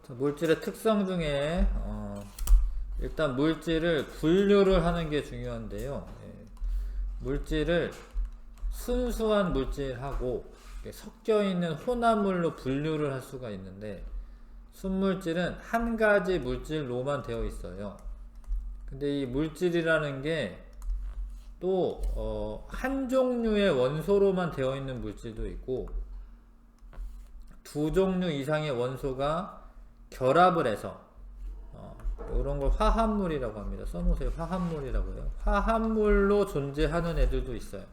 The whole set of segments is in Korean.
물질의 특성 중에 일단 물질을 분류를 하는 게 중요한데요. 물질을 순수한 물질하고 섞여 있는 혼합물로 분류를 할 수가 있는데, 순물질은 한 가지 물질로만 되어 있어요. 근데 이 물질이라는 게 또 한 종류의 원소로만 되어 있는 물질도 있고, 두 종류 이상의 원소가 결합을 해서 이런 걸 화합물이라고 합니다. 써놓으세요. 화합물이라고 해요. 화합물로 존재하는 애들도 있어요.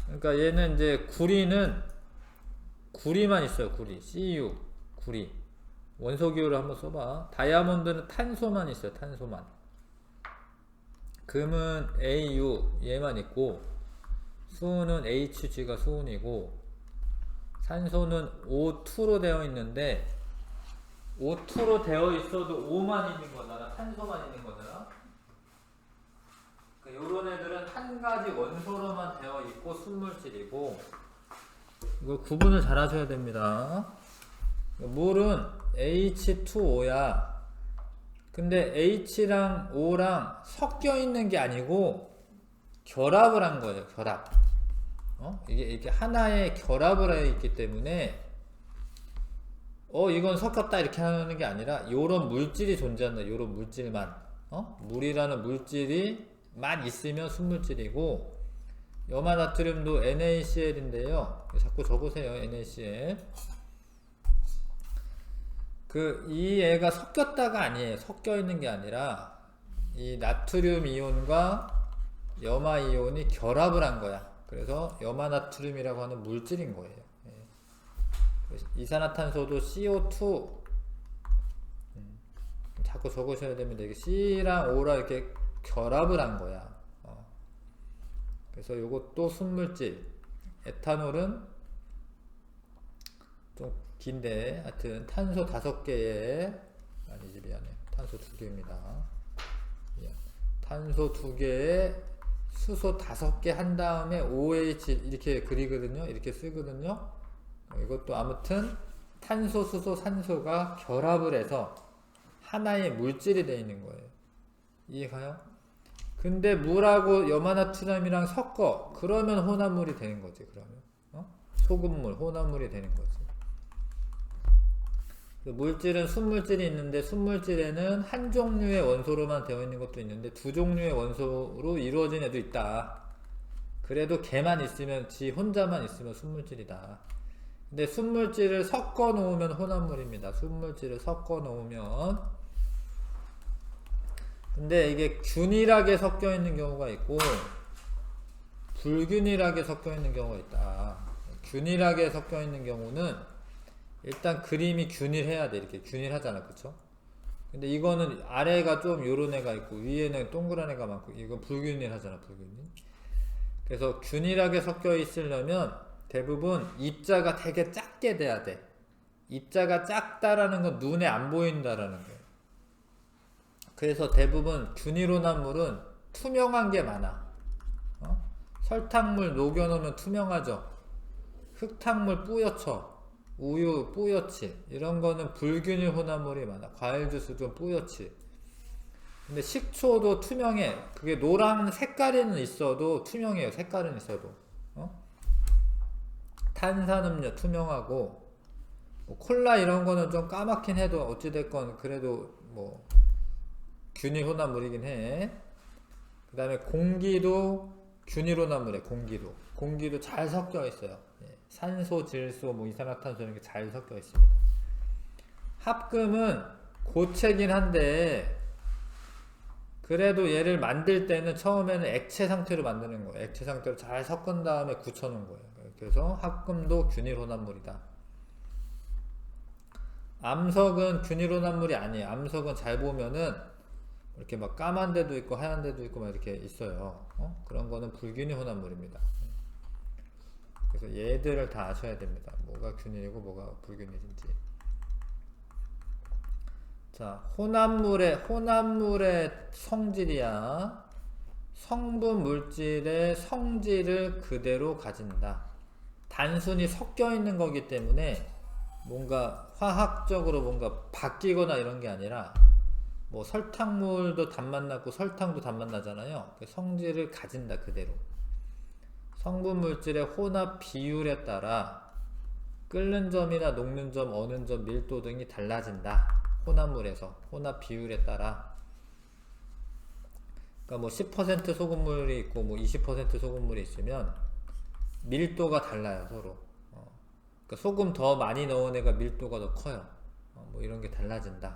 그러니까 얘는 이제 구리만 있어요. 구리, Cu, 구리. 원소 기호를 한번 써봐. 다이아몬드는 탄소만 있어요. 탄소만. 금은 Au 얘만 있고, 수은은 Hg가 수은이고, 산소는 O2로 되어 있는데, O2로 되어 있어도 O만 있는 거잖아. 탄소만 있는 거잖아. 요런 애들은 한 가지 원소로만 되어 있고 순물질이고, 이걸 구분을 잘 하셔야 됩니다. 물은 H2O야. 근데 H랑 O랑 섞여 있는 게 아니고 결합을 한 거예요. 결합. 이게 이렇게 하나의 결합을 해 있기 때문에 이건 섞였다 이렇게 하는 게 아니라 요런 물질이 존재한다. 요런 물질만. 물이라는 물질이만 있으면 순물질이고, 염화나트륨도 NaCl인데요. 자꾸 적으세요. NaCl. 이 애가 섞였다가 아니에요. 섞여 있는 게 아니라 이 나트륨 이온과 염화 이온이 결합을 한 거야. 그래서 염화나트륨이라고 하는 물질인 거예요. 이산화탄소도 CO2, 자꾸 적으셔야 됩니다. 이게 C랑 O랑 이렇게 결합을 한 거야. 그래서 요것도 순물질. 에탄올은 좀 긴데, 하여튼 탄소 5개에, 아니지, 미안해. 탄소 2개입니다. 탄소 2개에 수소 5개 한 다음에 OH 이렇게 그리거든요. 이렇게 쓰거든요. 이것도 아무튼 탄소, 수소, 산소가 결합을 해서 하나의 물질이 되어 있는 거예요. 이해가요? 근데 물하고 염화나트륨이랑 섞어. 그러면 혼합물이 되는 거지. 그러면 소금물, 혼합물이 되는 거지. 물질은 순물질이 있는데, 순물질에는 한 종류의 원소로만 되어 있는 것도 있는데 두 종류의 원소로 이루어진 애도 있다. 그래도 걔만 있으면, 지 혼자만 있으면 순물질이다. 근데 순물질을 섞어 놓으면 혼합물입니다. 순물질을 섞어 놓으면. 근데 이게 균일하게 섞여 있는 경우가 있고 불균일하게 섞여 있는 경우가 있다. 균일하게 섞여 있는 경우는 일단 그림이 균일해야 돼. 이렇게 균일하잖아. 그쵸? 근데 이거는 아래가 좀 요런 애가 있고 위에는 동그란 애가 많고, 이건 불균일하잖아. 불균일. 그래서 균일하게 섞여 있으려면 대부분 입자가 되게 작게 돼야 돼. 입자가 작다라는 건 눈에 안 보인다라는 거예요. 그래서 대부분 균일혼합 물은 투명한 게 많아. 설탕물 녹여놓으면 투명하죠. 흙탕물 뿌옇죠. 우유 뿌옇지. 이런 거는 불균일 혼합물이 많아. 과일 주스도 뿌옇지. 근데 식초도 투명해. 그게 노란 색깔은 있어도 투명해요. 색깔은 있어도. 탄산음료 투명하고, 콜라 이런 거는 좀 까맣긴 해도 어찌됐건 그래도 균일 혼합물이긴 해. 그 다음에 공기도 균일 혼합물이에요. 공기도 잘 섞여 있어요. 산소, 질소, 이산화탄소 이런 게 잘 섞여 있습니다. 합금은 고체긴 한데, 그래도 얘를 만들 때는 처음에는 액체 상태로 만드는 거예요. 액체 상태로 잘 섞은 다음에 굳혀놓은 거예요. 그래서 합금도 균일 혼합물이다. 암석은 균일 혼합물이 아니에요. 암석은 잘 보면은 이렇게 막 까만 데도 있고 하얀 데도 있고 막 이렇게 있어요. 그런 거는 불균일 혼합물입니다. 그래서 얘들을 다 아셔야 됩니다. 뭐가 균일이고 뭐가 불균일인지. 자, 혼합물의 성질이야. 성분 물질의 성질을 그대로 가진다. 단순히 섞여 있는 거기 때문에 뭔가 화학적으로 뭔가 바뀌거나 이런 게 아니라 뭐 설탕물도 단맛 나고 설탕도 단맛 나잖아요. 그 성질을 가진다 그대로. 성분 물질의 혼합 비율에 따라 끓는 점이나 녹는 점, 어는 점, 밀도 등이 달라진다. 혼합물에서 혼합 비율에 따라. 그러니까 뭐 10% 소금물이 있고 뭐 20% 소금물이 있으면 밀도가 달라요 서로. 그러니까 소금 더 많이 넣은 애가 밀도가 더 커요. 뭐 이런 게 달라진다.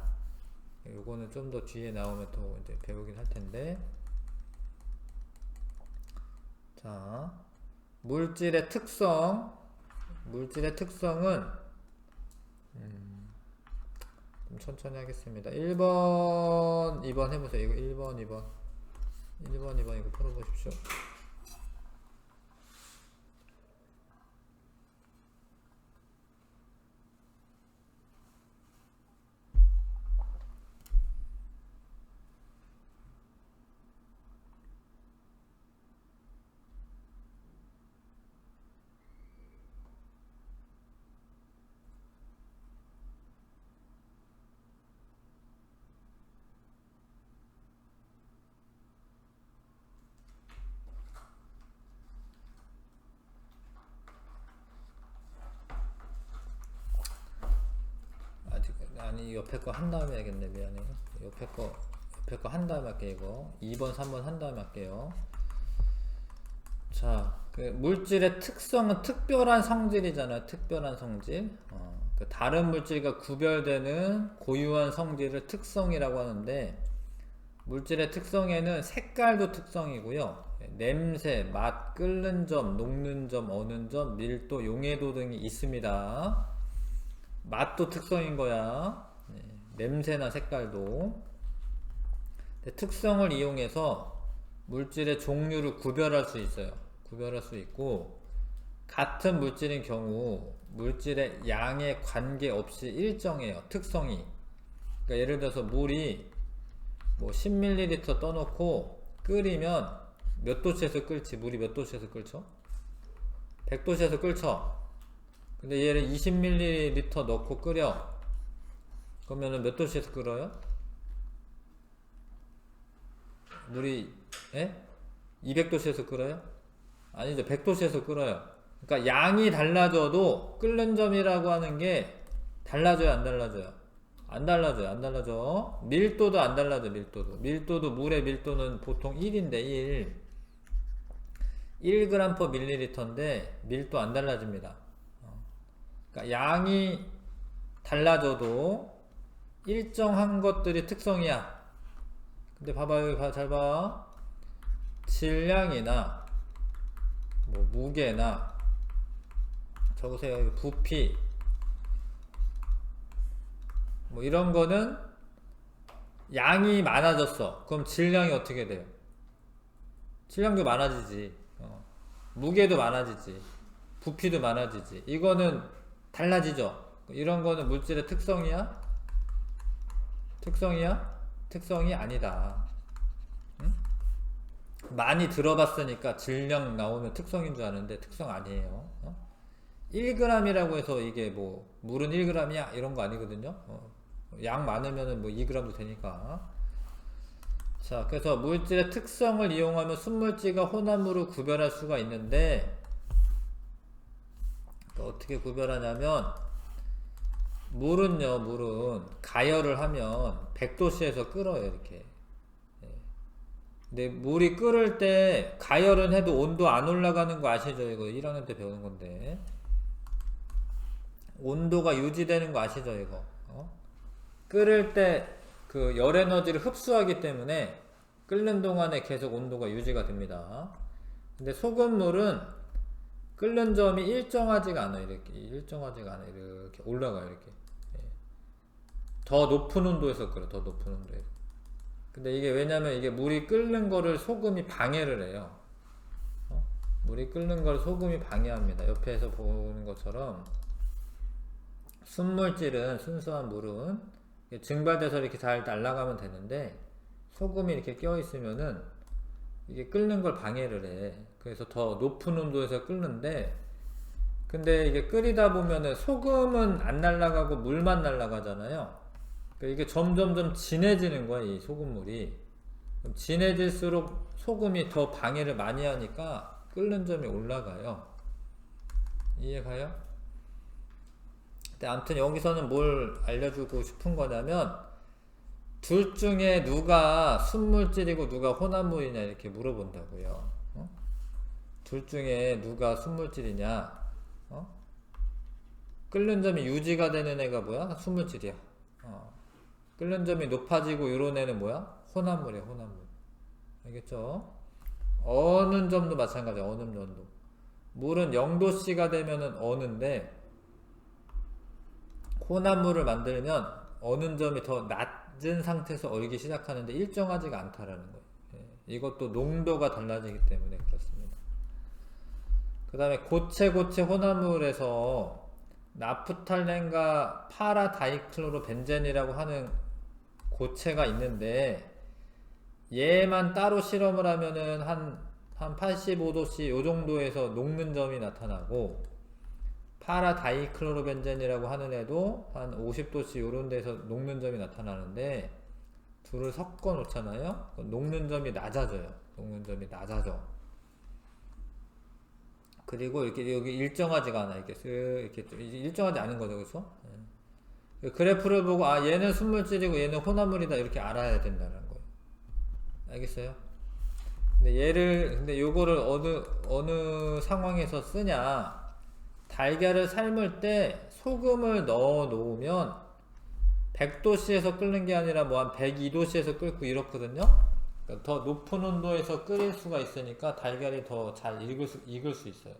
요거는 좀 더 뒤에 나오면 또 이제 배우긴 할 텐데. 자, 물질의 특성. 물질의 특성은 좀 천천히 하겠습니다. 1번, 2번 해보세요. 이거 1번, 2번. 1번, 2번 이거 풀어보십시오. 아니 옆에 거 한 다음에 해야겠네. 미안해. 옆에 거 한 다음에 할게요. 이거 2번 3번 한 다음에 할게요. 자, 그 물질의 특성은 특별한 성질이잖아요. 특별한 성질. 그 다른 물질과 구별되는 고유한 성질을 특성이라고 하는데, 물질의 특성에는 색깔도 특성이고요, 냄새, 맛, 끓는 점, 녹는 점, 어는 점, 밀도, 용해도 등이 있습니다. 맛도 특성인 거야. 냄새나 색깔도. 특성을 이용해서 물질의 종류를 구별할 수 있어요. 구별할 수 있고, 같은 물질인 경우 물질의 양에 관계없이 일정해요. 특성이. 그러니까 예를 들어서 물이 뭐 10ml 떠놓고 끓이면 몇 도씨에서 끓지? 물이 몇 도씨에서 끓죠? 100도씨에서 끓죠? 근데 얘를 20ml 넣고 끓여. 그러면은 몇 도씨에서 끓어요? 물이 200도씨에서 끓어요? 아니죠. 100도씨에서 끓어요. 그러니까 양이 달라져도 끓는 점이라고 하는 게 달라져요, 안 달라져요? 안 달라져요, 안 달라져. 밀도도 안 달라져. 밀도도 물의 밀도는 보통 1인데 1g per ml인데 밀도 안 달라집니다. 그러니까 양이 달라져도 일정한 것들이 특성이야. 근데 봐봐요, 여기 잘 봐. 질량이나 뭐 무게나, 적으세요. 부피 뭐 이런 거는 양이 많아졌어. 그럼 질량이 어떻게 돼요? 질량도 많아지지. 무게도 많아지지. 부피도 많아지지. 이거는 달라지죠. 이런 거는 물질의 특성이야? 특성이 아니다. 응? 많이 들어봤으니까 질량 나오면 특성인 줄 아는데 특성 아니에요. 1g이라고 해서 이게 뭐 물은 1g이야 이런 거 아니거든요. 양 많으면은 뭐 2g도 되니까. 자, 그래서 물질의 특성을 이용하면 순물질과 혼합물을 구별할 수가 있는데, 어떻게 구별하냐면, 물은 가열을 하면 100도씨에서 끓어요, 이렇게. 근데 물이 끓을 때 가열은 해도 온도 안 올라가는 거 아시죠? 이거 1학년 때 배우는 건데. 온도가 유지되는 거 아시죠? 이거. 끓을 때 그 열 에너지를 흡수하기 때문에 끓는 동안에 계속 온도가 유지가 됩니다. 근데 소금물은 끓는 점이 일정하지가 않아요. 이렇게 올라가요. 이렇게. 더 높은 온도에서 끓어. 더 높은 온도에서. 근데 이게 왜냐면 이게 물이 끓는 거를 소금이 방해를 해요. 물이 끓는 걸 소금이 방해합니다. 옆에서 보는 것처럼 순물질은, 순수한 물은 증발돼서 이렇게 잘 날아가면 되는데, 소금이 이렇게 껴 있으면은 이게 끓는 걸 방해를 해. 그래서 더 높은 온도에서 끓는데, 근데 이게 끓이다 보면은 소금은 안 날아가고 물만 날아가잖아요. 그러니까 이게 점점점 진해지는 거야, 이 소금물이. 그럼 진해질수록 소금이 더 방해를 많이 하니까 끓는 점이 올라가요. 이해가요? 근데 아무튼 여기서는 뭘 알려주고 싶은 거냐면, 둘 중에 누가 순물질이고 누가 혼합물이냐 이렇게 물어본다고요. 둘 중에 누가 순물질이냐? 끓는 점이 유지가 되는 애가 뭐야? 순물질이야. 끓는 점이 높아지고 이런 애는 뭐야? 혼합물이야, 혼합물. 알겠죠? 어는 점도 마찬가지야, 어는 점도. 물은 0도씨가 되면은 어는데, 혼합물을 만들면 어는 점이 더 낮은 상태에서 얼기 시작하는데 일정하지가 않다라는 거예요. 이것도 농도가 달라지기 때문에 그렇습니다. 그 다음에 고체 혼합물에서 나프탈렌과 파라다이클로로벤젠이라고 하는 고체가 있는데, 얘만 따로 실험을 하면은 한 85도씨 요 정도에서 녹는 점이 나타나고, 파라다이클로로벤젠이라고 하는 애도 한 50도씨 요런 데서 녹는 점이 나타나는데, 둘을 섞어 놓잖아요. 녹는 점이 낮아져요. 녹는 점이 낮아져. 그리고 이렇게 여기 일정하지가 않아. 이렇게 좀 일정하지 않은 거죠, 그렇죠? 그래프를 보고 아 얘는 순물질이고 얘는 혼합물이다 이렇게 알아야 된다는 거예요. 알겠어요? 근데 요거를 어느 상황에서 쓰냐? 달걀을 삶을 때 소금을 넣어 놓으면 100도씨에서 끓는 게 아니라 뭐 한 102도씨에서 끓고 이렇거든요. 그러니까 더 높은 온도에서 끓일 수가 있으니까 달걀이 더 잘 익을 수 있어요.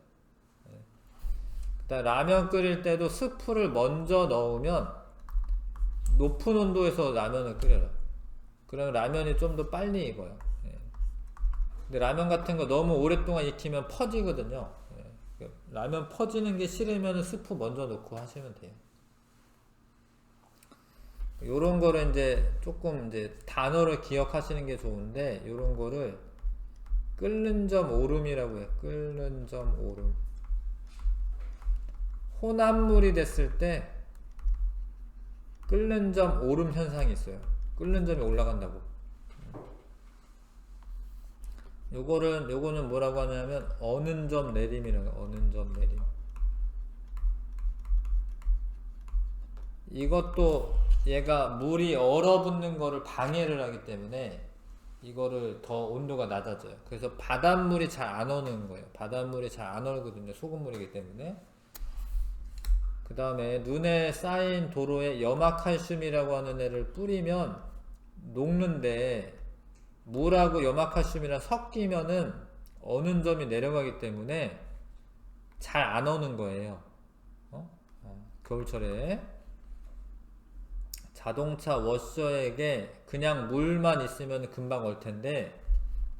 그다음 라면 끓일 때도 스프를 먼저 넣으면 높은 온도에서 라면을 끓여요. 그러면 라면이 좀 더 빨리 익어요. 근데 라면 같은 거 너무 오랫동안 익히면 퍼지거든요. 라면 퍼지는 게 싫으면 스프 먼저 넣고 하시면 돼요. 요런 거를 이제 조금 이제 단어를 기억하시는 게 좋은데, 요런 거를 끓는 점 오름이라고 해요. 끓는 점 오름. 혼합물이 됐을 때 끓는 점 오름 현상이 있어요. 끓는 점이 올라간다고. 요거는 뭐라고 하냐면 어는 점 내림이라고 해요. 어는 점 내림. 이것도 얘가 물이 얼어붙는 거를 방해를 하기 때문에 이거를 더 온도가 낮아져요. 그래서 바닷물이 잘 안 얼는 거예요. 바닷물이 잘 안 얼거든요. 소금물이기 때문에. 그 다음에 눈에 쌓인 도로에 염화칼슘이라고 하는 애를 뿌리면 녹는데, 물하고 염화칼슘이랑 섞이면은 어는 점이 내려가기 때문에 잘 안 어는 거예요. 겨울철에 자동차 워셔에게 그냥 물만 있으면 금방 얼 텐데,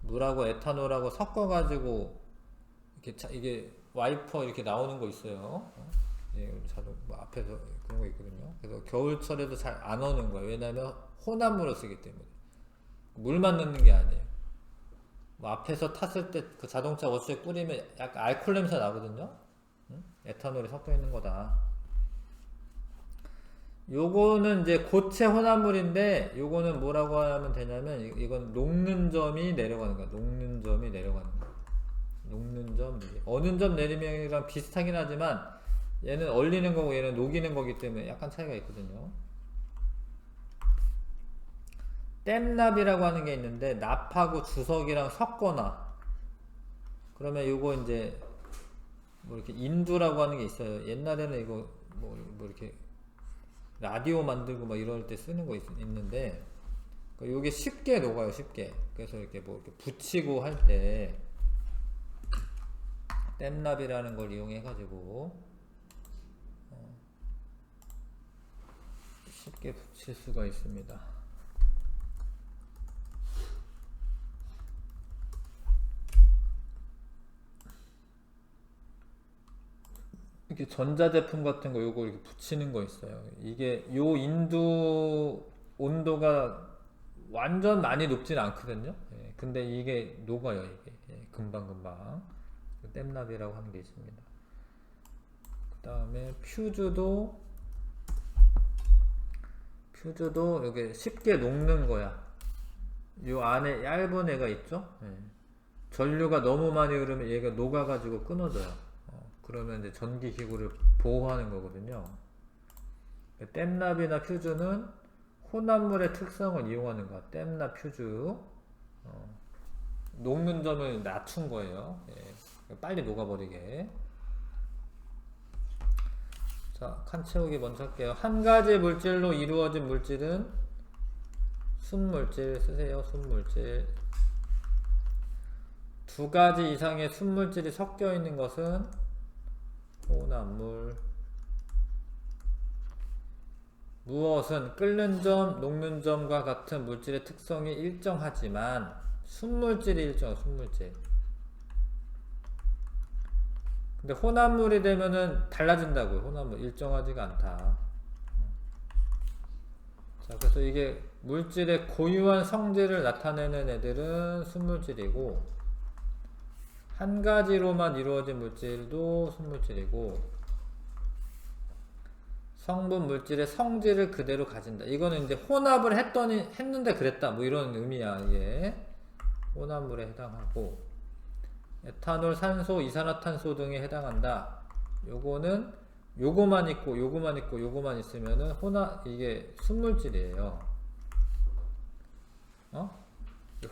물하고 에탄올하고 섞어 가지고 이게 와이퍼 이렇게 나오는 거 있어요. 자동 뭐 앞에서 그런 거 있거든요. 그래서 겨울철에도 잘 안 어는 거예요. 왜냐면 혼합물을 쓰기 때문에. 물만 넣는 게 아니에요. 뭐 앞에서 탔을 때 그 자동차 워셔에 뿌리면 약간 알코올 냄새 나거든요. 에탄올이 섞여 있는 거다. 요거는 이제 고체 혼합물인데, 요거는 뭐라고 하면 되냐면 이건 녹는 점이 내려가는 거야. 녹는 점이 내려가는 거야. 녹는 점 내림. 어는 점 내림이랑 비슷하긴 하지만 얘는 얼리는 거고 얘는 녹이는 거기 때문에 약간 차이가 있거든요. 땜납이라고 하는 게 있는데, 납하고 주석이랑 섞거나, 그러면 요거 이제 뭐 이렇게 인두라고 하는 게 있어요. 옛날에는 이거 뭐 이렇게 라디오 만들고 막 이럴 때 쓰는 거 있는데, 요게 쉽게 녹아요. 쉽게. 그래서 이렇게 뭐 이렇게 붙이고 할 때 땜납이라는 걸 이용해 가지고 쉽게 붙일 수가 있습니다. 이렇게 전자제품 같은 거 요거 이렇게 붙이는 거 있어요. 이게 요 인두 온도가 완전 많이 높진 않거든요. 근데 이게 녹아요. 이게 금방금방. 땜납이라고 하는 게 있습니다. 그 다음에 퓨즈도 이게 쉽게 녹는 거야. 요 안에 얇은 애가 있죠? 네. 전류가 너무 많이 흐르면 얘가 녹아가지고 끊어져요. 그러면 이제 전기기구를 보호하는 거거든요. 댐납이나 퓨즈는 혼합물의 특성을 이용하는 거야. 댐납, 퓨즈. 녹는 점을 낮춘 거예요. 예. 빨리 녹아버리게. 자, 칸 채우기 먼저 할게요. 한 가지 물질로 이루어진 물질은 순물질 쓰세요. 순물질. 두 가지 이상의 순물질이 섞여 있는 것은 혼합물. 무엇은 끓는 점, 녹는 점과 같은 물질의 특성이 일정하지만 순물질이 일정한 순물질. 근데 혼합물이 되면은 달라진다고요. 혼합물 일정하지가 않다. 자, 그래서 이게 물질의 고유한 성질을 나타내는 애들은 순물질이고, 한 가지로만 이루어진 물질도 순물질이고, 성분 물질의 성질을 그대로 가진다. 이거는 이제 혼합을 했는데 그랬다. 뭐 이런 의미야, 이게. 혼합물에 해당하고, 에탄올, 산소, 이산화탄소 등에 해당한다. 요거는 요거만 있고, 요거만 있고, 요거만 있으면은 이게 순물질이에요.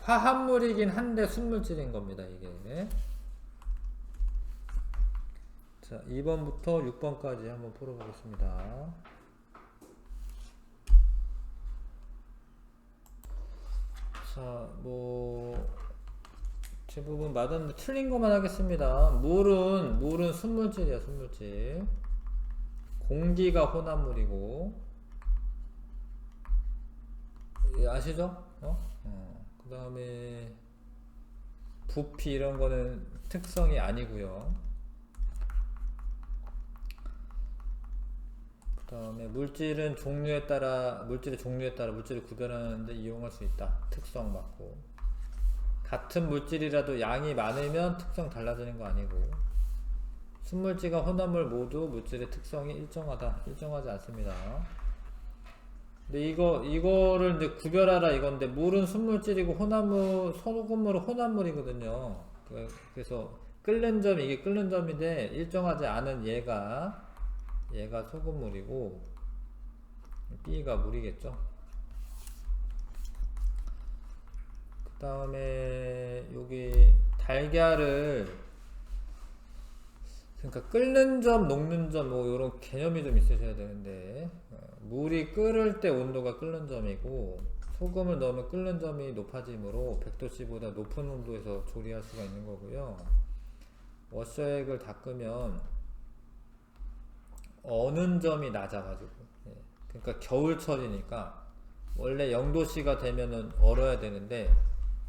화합물이긴 한데 순물질인 겁니다, 이게. 자, 2번부터 6번까지 한번 풀어보겠습니다. 자, 대부분 맞았는데 틀린 것만 하겠습니다. 물은 순물질이야, 순물질. 공기가 혼합물이고, 아시죠? 그 다음에 부피 이런 거는 특성이 아니고요. 그 다음에 물질의 종류에 따라 물질을 구별하는데 이용할 수 있다. 특성 맞고. 같은 물질이라도 양이 많으면 특성 달라지는 거 아니고, 순물질과 혼합물 모두 물질의 특성이 일정하지 않습니다. 근데 이거를 이제 구별하라 이건데, 물은 순물질이고 소금물은 혼합물이거든요. 그래서 끓는 점, 이게 끓는 점인데 일정하지 않은 얘가 소금물이고, B가 물이겠죠. 그 다음에 여기 달걀을, 그러니까 끓는 점, 녹는 점, 뭐 이런 개념이 좀 있으셔야 되는데, 물이 끓을 때 온도가 끓는 점이고, 소금을 넣으면 끓는 점이 높아지므로 100도씨보다 높은 온도에서 조리할 수가 있는 거고요. 워셔액을 닦으면 어는 점이 낮아가지고, 그러니까 겨울철이니까 원래 0도씨가 되면은 얼어야 되는데,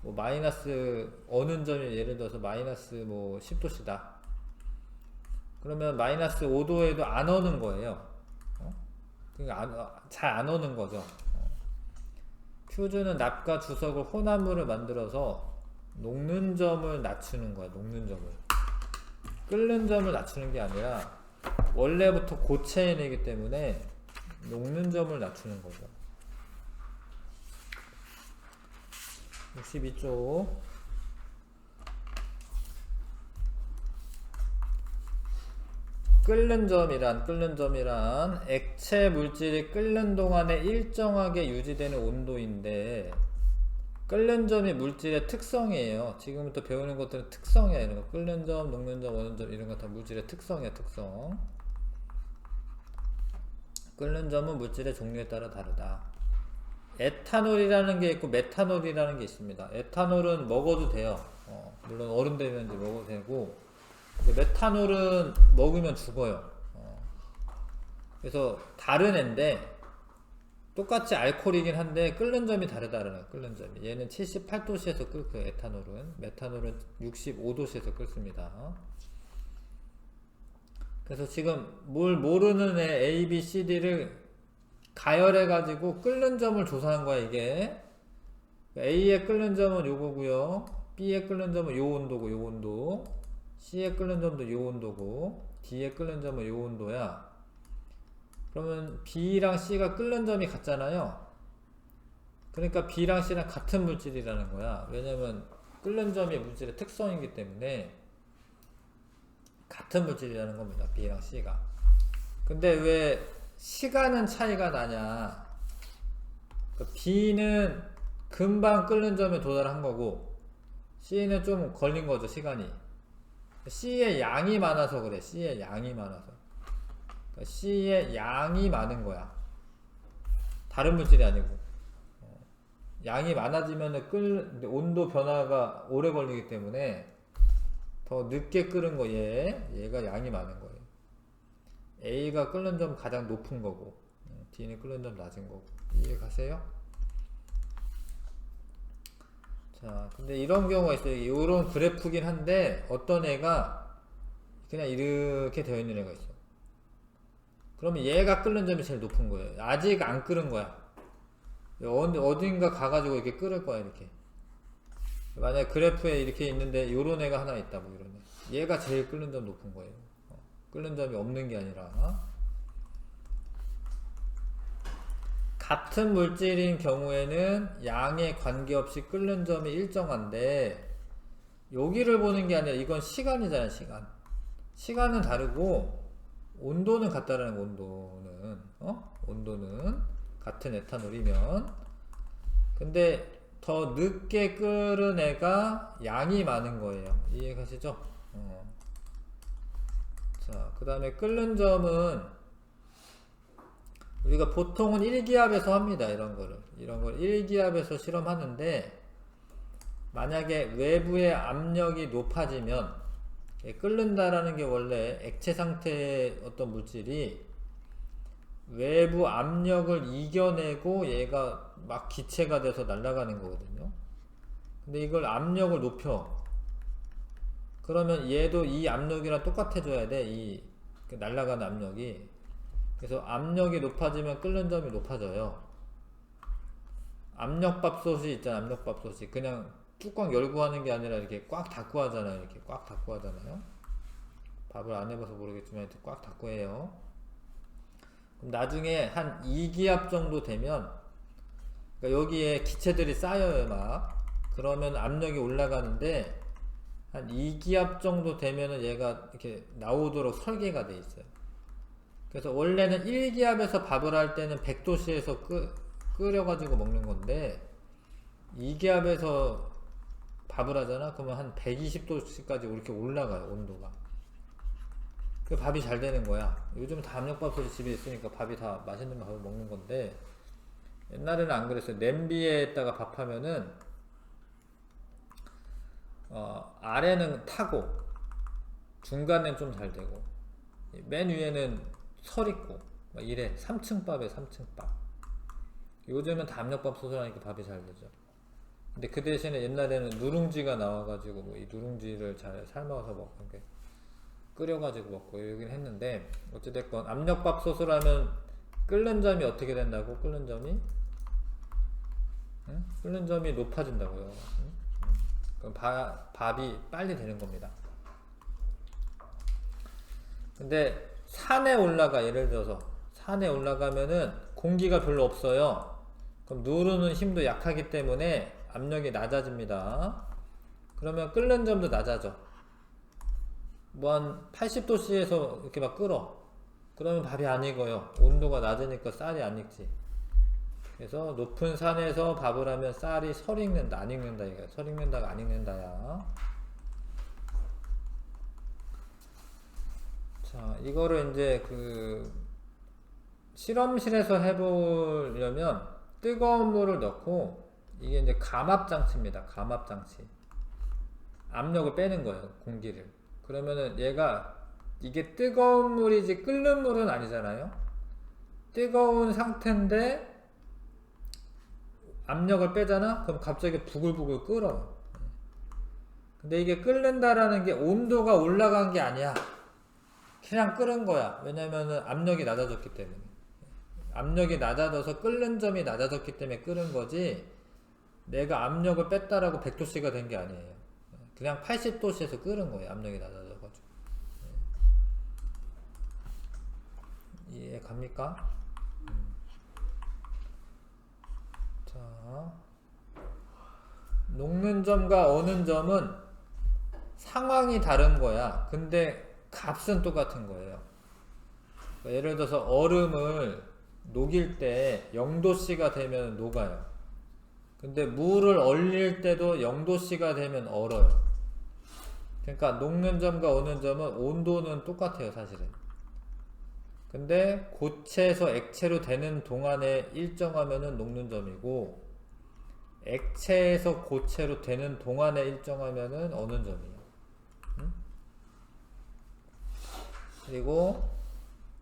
뭐 마이너스 어는 점이 예를 들어서 마이너스 뭐 10도씨다. 그러면 마이너스 5도에도 안 어는 거예요. 그러니까 잘 안 어는 거죠. 퓨즈는 납과 주석을 혼합물을 만들어서 녹는 점을 낮추는 거야. 녹는 점을. 끓는 점을 낮추는 게 아니라 원래부터 고체인이기 때문에 녹는 점을 낮추는 거죠. 62쪽. 끓는 점이란 액체 물질이 끓는 동안에 일정하게 유지되는 온도인데, 끓는 점이 물질의 특성이에요. 지금부터 배우는 것들은 특성이야. 이런 거 끓는 점, 녹는 점, 어는 점 이런 거 다 물질의 특성이야. 특성. 끓는 점은 물질의 종류에 따라 다르다. 에탄올이라는 게 있고 메탄올이라는 게 있습니다. 에탄올은 먹어도 돼요. 물론 어른 되면 이제 먹어도 되고, 메탄올은 먹으면 죽어요. 그래서 다른 애인데 똑같이 알코올이긴 한데 끓는 점이 다르다는 끓는 점이. 얘는 78도씨에서 끓고요. 에탄올은. 메탄올은 65도씨에서 끓습니다. 그래서 지금 뭘 모르는 애 A, B, C, D를 가열해 가지고 끓는 점을 조사한 거야. 이게 A의 끓는 점은 요거고요, B의 끓는 점은 요 온도고, 요 온도, C의 끓는 점도 요 온도고, D에 끓는 점은 요 온도야. 그러면 B랑 C가 끓는 점이 같잖아요. 그러니까 B랑 C랑 같은 물질이라는 거야. 왜냐면 끓는 점이 물질의 특성이기 때문에 같은 물질이라는 겁니다. B랑 C가. 근데 왜 시간은 차이가 나냐? 그러니까 B는 금방 끓는 점에 도달한 거고 C는 좀 걸린 거죠, 시간이. C의 양이 많아서 그래. C의 양이 많아서. 그러니까 C의 양이 많은 거야. 다른 물질이 아니고. 양이 많아지면 온도 변화가 오래 걸리기 때문에 더 늦게 끓은 거 얘가 양이 많은 거예요. A가 끓는 점 가장 높은 거고 D는 끓는 점 낮은 거고. 이해 가세요? 자, 근데 이런 경우가 있어요. 이런 그래프긴 한데 어떤 애가 그냥 이렇게 되어 있는 애가 있어. 그러면 얘가 끓는 점이 제일 높은 거예요. 아직 안 끓은 거야. 어딘가 가가지고 이렇게 끓을 거야, 이렇게. 만약에 그래프에 이렇게 있는데 요런 애가 하나 있다, 뭐 이런 애. 얘가 제일 끓는 점 높은 거예요. 끓는 점이 없는 게 아니라. 같은 물질인 경우에는 양에 관계없이 끓는 점이 일정한데 여기를 보는 게 아니라 이건 시간이잖아요, 시간. 시간은 다르고 온도는 같다라는 거, 온도는 같은 에탄올이면. 근데 더 늦게 끓은 애가 양이 많은 거예요. 이해 가시죠? 자, 그 다음에 끓는 점은 우리가 보통은 1기압에서 합니다. 이런 걸 1기압에서 실험하는데 만약에 외부의 압력이 높아지면 끓는다라는 게 원래 액체 상태의 어떤 물질이 외부 압력을 이겨내고 얘가 막 기체가 돼서 날아가는 거거든요. 근데 이걸 압력을 높여. 그러면 얘도 이 압력이랑 똑같아져야 돼. 이 날아가는 압력이. 그래서 압력이 높아지면 끓는 점이 높아져요. 압력밥솥이 있잖아, 압력밥솥이. 그냥 뚜껑 열고 하는 게 아니라 이렇게 꽉 닫고 하잖아요. 이렇게 꽉 닫고 하잖아요. 밥을 안 해봐서 모르겠지만 꽉 닫고 해요. 그럼 나중에 한 2기압 정도 되면, 그러니까 여기에 기체들이 쌓여요, 막. 그러면 압력이 올라가는데, 한 2기압 정도 되면은 얘가 이렇게 나오도록 설계가 돼 있어요. 그래서 원래는 1기압에서 밥을 할 때는 100도씨에서 끓여가지고 먹는 건데 2기압에서 밥을 하잖아? 그러면 한 120도씨까지 이렇게 올라가요, 온도가. 그 밥이 잘 되는 거야. 요즘 다 압력밥솥이 집에 있으니까 밥이 다 맛있는 밥을 먹는 건데 옛날에는 안 그랬어요. 냄비에다가 밥하면은 아래는 타고 중간엔 좀 잘 되고 맨 위에는 설 있고 막 이래. 3층 밥에 3층 밥. 요즘은 다 압력밥솥을 하니까 밥이 잘 되죠. 근데 그 대신에 옛날에는 누룽지가 나와가지고 뭐 이 누룽지를 잘 삶아서 먹고 끓여가지고 먹고 이러긴 했는데 어찌됐건 압력밥솥을 하면 끓는 점이 어떻게 된다고? 끓는 점이 끓는 점이 높아진다고요. 그럼 밥이 빨리 되는 겁니다. 근데 산에 올라가, 예를 들어서 산에 올라가면은 공기가 별로 없어요. 그럼 누르는 힘도 약하기 때문에 압력이 낮아집니다. 그러면 끓는 점도 낮아져. 뭐 한 80도씨에서 이렇게 막 끓어. 그러면 밥이 안 익어요. 온도가 낮으니까 쌀이 안 익지. 그래서 높은 산에서 밥을 하면 쌀이 설 익는다, 안 익는다 이거야. 설 익는다가 안 익는다야. 자, 이거를 이제 실험실에서 해보려면 뜨거운 물을 넣고 이게 이제 감압장치입니다. 감압장치. 압력을 빼는 거예요, 공기를. 그러면은 이게 뜨거운 물이지 끓는 물은 아니잖아요. 뜨거운 상태인데 압력을 빼잖아? 그럼 갑자기 부글부글 끓어요. 근데 이게 끓는다라는 게 온도가 올라간 게 아니야. 그냥 끓은 거야. 왜냐면은 압력이 낮아졌기 때문에. 압력이 낮아져서 끓는 점이 낮아졌기 때문에 끓은 거지 내가 압력을 뺐다라고 100도씨가 된 게 아니에요. 그냥 80도씨에서 끓은 거예요. 압력이 낮아져가지고. 이해 갑니까? 자, 녹는 점과 어는 점은 상황이 다른 거야. 근데 값은 똑같은 거예요. 그러니까 예를 들어서 얼음을 녹일 때 0도씨가 되면 녹아요. 근데 물을 얼릴 때도 0도씨가 되면 얼어요. 그러니까 녹는 점과 어는 점은 온도는 똑같아요, 사실은. 근데 고체에서 액체로 되는 동안에 일정하면은 녹는 점이고, 액체에서 고체로 되는 동안에 일정하면은 어는 점이에요. 응? 그리고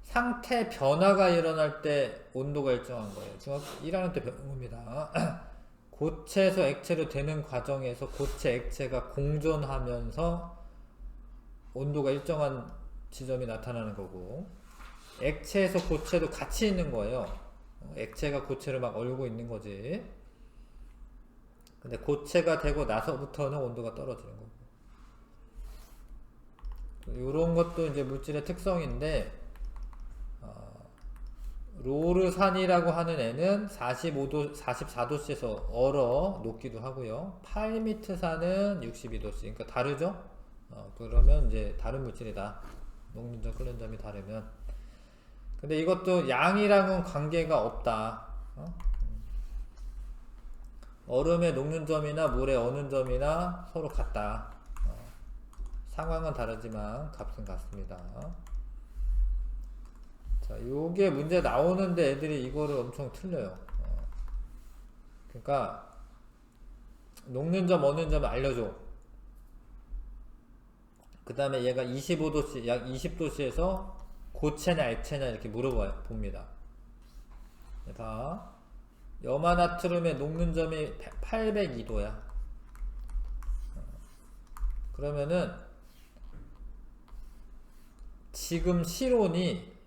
상태 변화가 일어날 때 온도가 일정한 거예요. 중학교 1학년 때 배운 겁니다. 고체에서 액체로 되는 과정에서 고체 액체가 공존하면서 온도가 일정한 지점이 나타나는 거고, 액체에서 고체도 같이 있는 거예요. 액체가 고체를 막 얼고 있는 거지. 근데 고체가 되고 나서부터는 온도가 떨어지는 거고. 이런 것도 이제 물질의 특성인데, 로르산이라고 하는 애는 45도, 44도씨에서 얼어 녹기도 하고요. 팔미트산은 62도씨. 그러니까 다르죠? 그러면 이제 다른 물질이다. 녹는 점, 끓는 점이 다르면. 근데 이것도 양이랑은 관계가 없다. 얼음의 녹는 점이나 물의 어는 점이나 서로 같다. 상황은 다르지만 값은 같습니다. 자, 요게 문제 나오는데 애들이 이거를 엄청 틀려요. 그러니까 녹는 점, 어는 점을 알려줘. 그 다음에 얘가 25도씨, 약 20도씨에서 고체냐 액체냐 이렇게 물어봐요. 봅니다. 봐. 염화나트륨의 녹는 점이 802도야. 그러면은 지금 실온이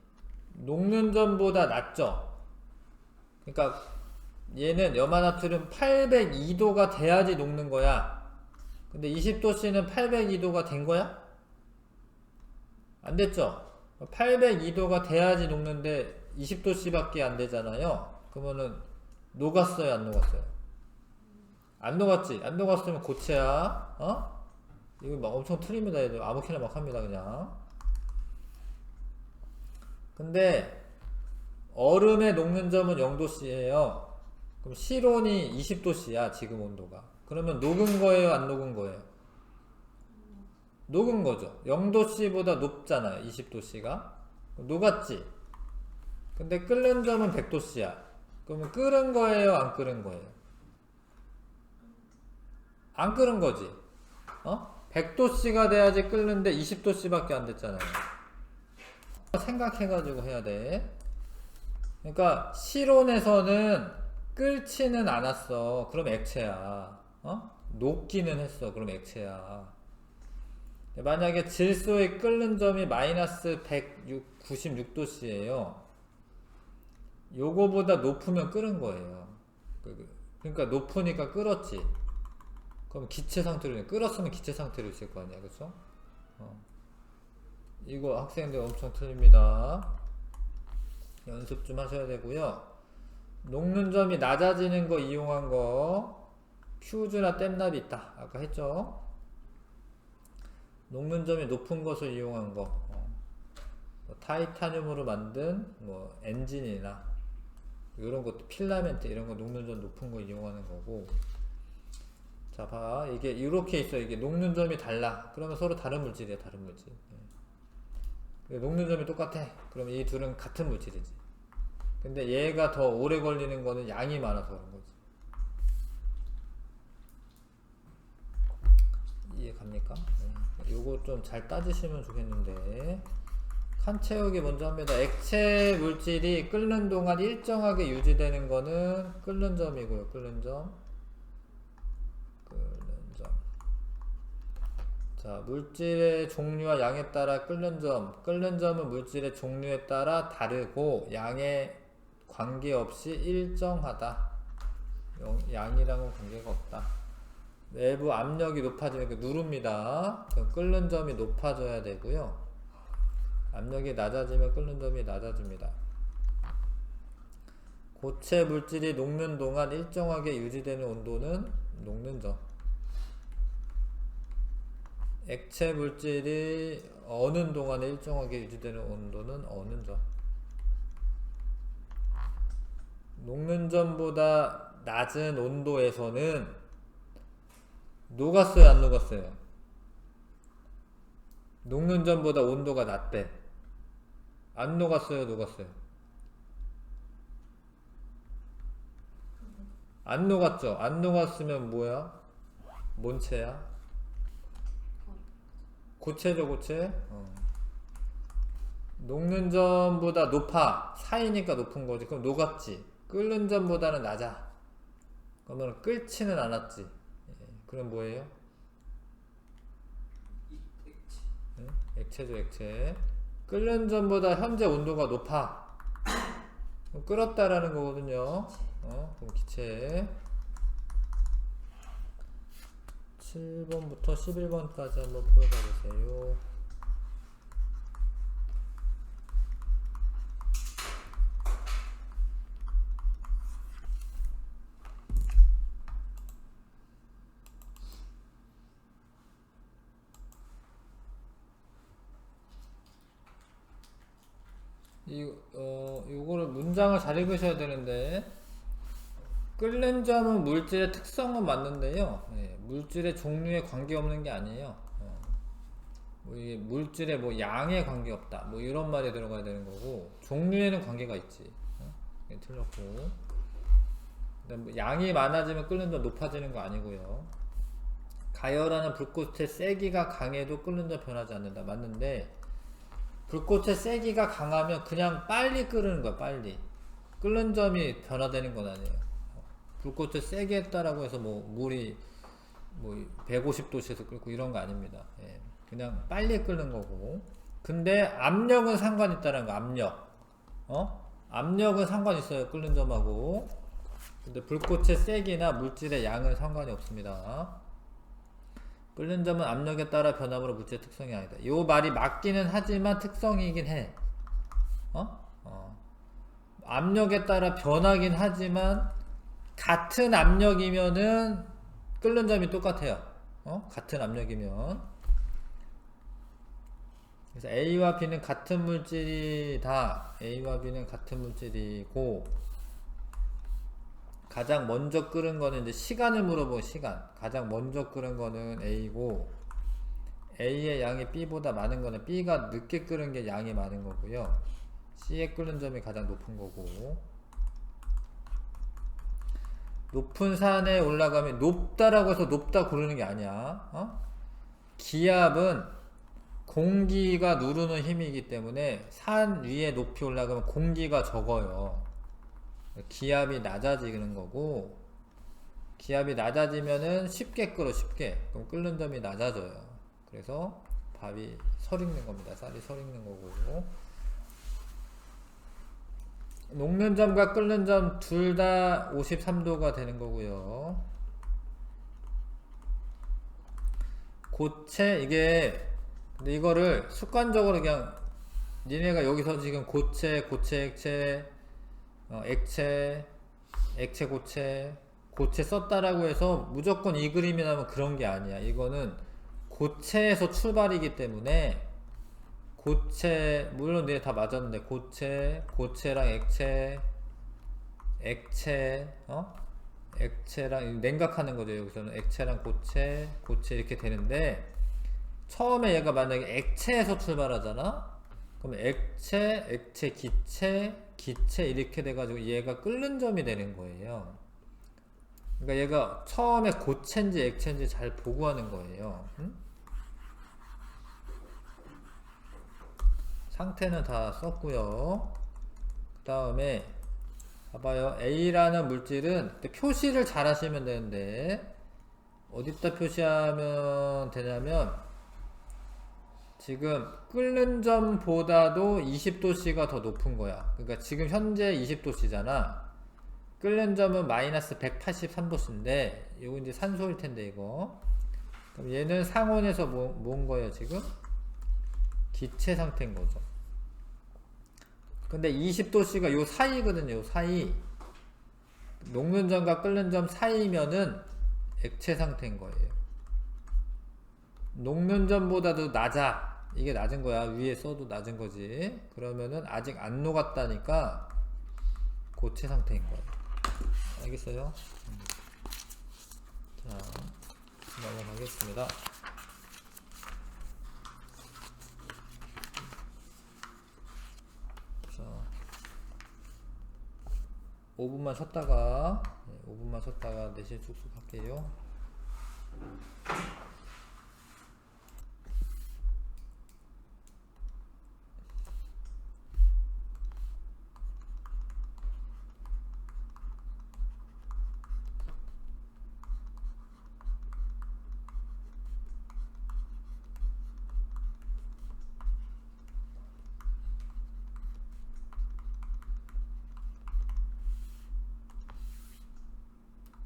녹는 점보다 낮죠? 그러니까 얘는 염화나트륨 802도가 돼야지 녹는 거야. 근데 20도씨는 802도가 된 거야? 안 됐죠? 802도가 돼야지 녹는데 20도씨밖에 안 되잖아요. 그러면은 녹았어요, 안 녹았어요? 안 녹았지? 안 녹았으면 고체야. 이거 막 엄청 틀립니다. 얘들 아무렇게나 막 합니다, 그냥. 근데 얼음의 녹는 점은 0도씨예요. 그럼 실온이 20도씨야, 지금 온도가. 그러면 녹은 거예요, 안 녹은 거예요? 녹은 거죠. 0도씨보다 높잖아요, 20도씨가. 녹았지? 근데 끓는 점은 100도씨야. 그러면 끓은 거예요, 안 끓은 거예요? 안 끓은 거지. 100도씨가 돼야지 끓는데 20도씨밖에 안 됐잖아요. 생각해가지고 해야 돼. 그러니까 실온에서는 끓지는 않았어. 그럼 액체야. 녹기는 했어. 그럼 액체야. 만약에 질소의 끓는 점이 마이너스 196도씨예요. 요거보다 높으면 끓은 거예요. 그러니까 높으니까 끓었지. 그럼 기체 상태로, 끓었으면 기체 상태로 있을 거 아니야, 그쵸? 이거 학생들 엄청 틀립니다. 연습 좀 하셔야 되고요. 녹는 점이 낮아지는 거 이용한 거, 퓨즈나 댐납이 있다. 아까 했죠? 녹는 점이 높은 것을 이용한 거, 타이타늄으로 만든 뭐 엔진이나 이런 것도 필라멘트 이런 거 녹는 점 높은 거 이용하는 거고. 자, 봐. 이게 이렇게 있어. 이게 녹는 점이 달라. 그러면 서로 다른 물질이야, 다른 물질. 녹는 점이 똑같아. 그러면 이 둘은 같은 물질이지. 근데 얘가 더 오래 걸리는 거는 양이 많아서 그런 거지. 이해 갑니까? 요거 좀 잘 따지시면 좋겠는데. 칸 채우기 먼저 합니다. 액체 물질이 끓는 동안 일정하게 유지되는 거는 끓는 점이고요. 끓는 점. 자, 물질의 종류와 양에 따라 끓는 점. 끓는 점은 물질의 종류에 따라 다르고 양에 관계없이 일정하다. 양이랑은 관계가 없다. 내부 압력이 높아지면 누릅니다. 그럼 끓는 점이 높아져야 되고요. 압력이 낮아지면 끓는 점이 낮아집니다. 고체 물질이 녹는 동안 일정하게 유지되는 온도는 녹는 점. 액체 물질이 어는 동안에 일정하게 유지되는 온도는 어는 점. 녹는 점보다 낮은 온도에서는 녹았어요, 안 녹았어요? 녹는 점보다 온도가 낮대. 안 녹았어요, 녹았어요? 안 녹았죠? 안 녹았으면 뭐야? 뭔 체야? 고체죠, 고체? 녹는 점보다 높아. 사이니까 높은 거지. 그럼 녹았지. 끓는 점보다는 낮아. 그러면 끓지는 않았지. 그럼 뭐예요? 액체. 응? 액체죠, 액체. 끓는 점보다 현재 온도가 높아. 그럼 끓었다라는 거거든요. 그럼 기체. 7번부터 11번까지 한번 풀어봐 주세요. 요거를 문장을 잘 읽으셔야 되는데, 끓는 점은 물질의 특성은 맞는데요. 물질의 종류에 관계없는 게 아니에요. 뭐 이게 물질의 뭐 양에 관계없다. 뭐 이런 말이 들어가야 되는 거고, 종류에는 관계가 있지. 이게 틀렸고. 뭐 양이 많아지면 끓는 점 높아지는 거 아니고요. 가열하는 불꽃의 세기가 강해도 끓는 점 변하지 않는다. 맞는데, 불꽃의 세기가 강하면 그냥 빨리 끓는 거야, 빨리. 끓는 점이 변화되는 건 아니에요. 불꽃을 세게 했다라고 해서 뭐 물이 뭐 150도씨에서 끓고 이런 거 아닙니다. 그냥 빨리 끓는 거고. 근데 압력은 상관 있다는 거, 압력. 압력은 상관 있어요, 끓는 점하고. 근데 불꽃의 세기나 물질의 양은 상관이 없습니다. 끓는 점은 압력에 따라 변함으로 물질의 특성이 아니다. 요 말이 맞기는 하지만 특성이긴 해. 압력에 따라 변하긴 하지만 같은 압력이면은 끓는 점이 똑같아요. 같은 압력이면. 그래서 A와 B는 같은 물질이다. A와 B는 같은 물질이고, 가장 먼저 끓은 거는 이제 시간을 물어보고, 시간. 가장 먼저 끓은 거는 A고, A의 양이 B보다 많은 거는 B가 늦게 끓은 게 양이 많은 거고요. C의 끓는 점이 가장 높은 거고. 높은 산에 올라가면, 높다라고 해서 높다 고르는 게 아니야. 기압은 공기가 누르는 힘이기 때문에 산 위에 높이 올라가면 공기가 적어요. 기압이 낮아지는 거고, 기압이 낮아지면은 쉽게 끓어, 쉽게. 그럼 끓는 점이 낮아져요. 그래서 밥이 설익는 겁니다. 쌀이 설익는 거고. 녹는 점과 끓는 점 둘 다 53도가 되는 거고요. 고체, 근데 이거를 습관적으로 그냥 니네가 여기서 지금 고체, 액체, 액체, 고체 썼다라고 해서 무조건 이 그림이 나면 그런 게 아니야. 이거는 고체에서 출발이기 때문에, 고체, 물론 네 다 맞았는데, 고체랑 액체랑 냉각하는 거죠. 여기서는 액체랑 고체 이렇게 되는데, 처음에 얘가 만약에 액체에서 출발하잖아? 그럼 액체, 기체 이렇게 돼가지고 얘가 끓는 점이 되는 거예요. 그러니까 얘가 처음에 고체인지 액체인지 잘 보고 하는 거예요. 응? 상태는 다 썼고요. 그 다음에 봐봐요. A라는 물질은 표시를 잘 하시면 되는데, 어디다 표시하면 되냐면, 지금 끓는 점보다도 20도씨가 더 높은 거야. 그러니까 지금 현재 20도씨잖아. 끓는 점은 마이너스 183도씨인데, 이거 이제 산소일 텐데, 이거. 그럼 얘는 상온에서 뭔 거예요, 지금? 기체 상태인 거죠. 근데 20도씨가 요 사이거든요. 요 사이. 녹는 점과 끓는 점 사이면은 액체 상태인 거예요. 녹는 점보다도 낮아. 이게 낮은 거야. 위에 써도 낮은 거지. 그러면은 아직 안 녹았다니까 고체 상태인 거예요. 알겠어요? 자, 넘어가겠습니다. 자, 5분만 쉬었다가 5분만 쉬었다가 내실 쑥쑥 할게요.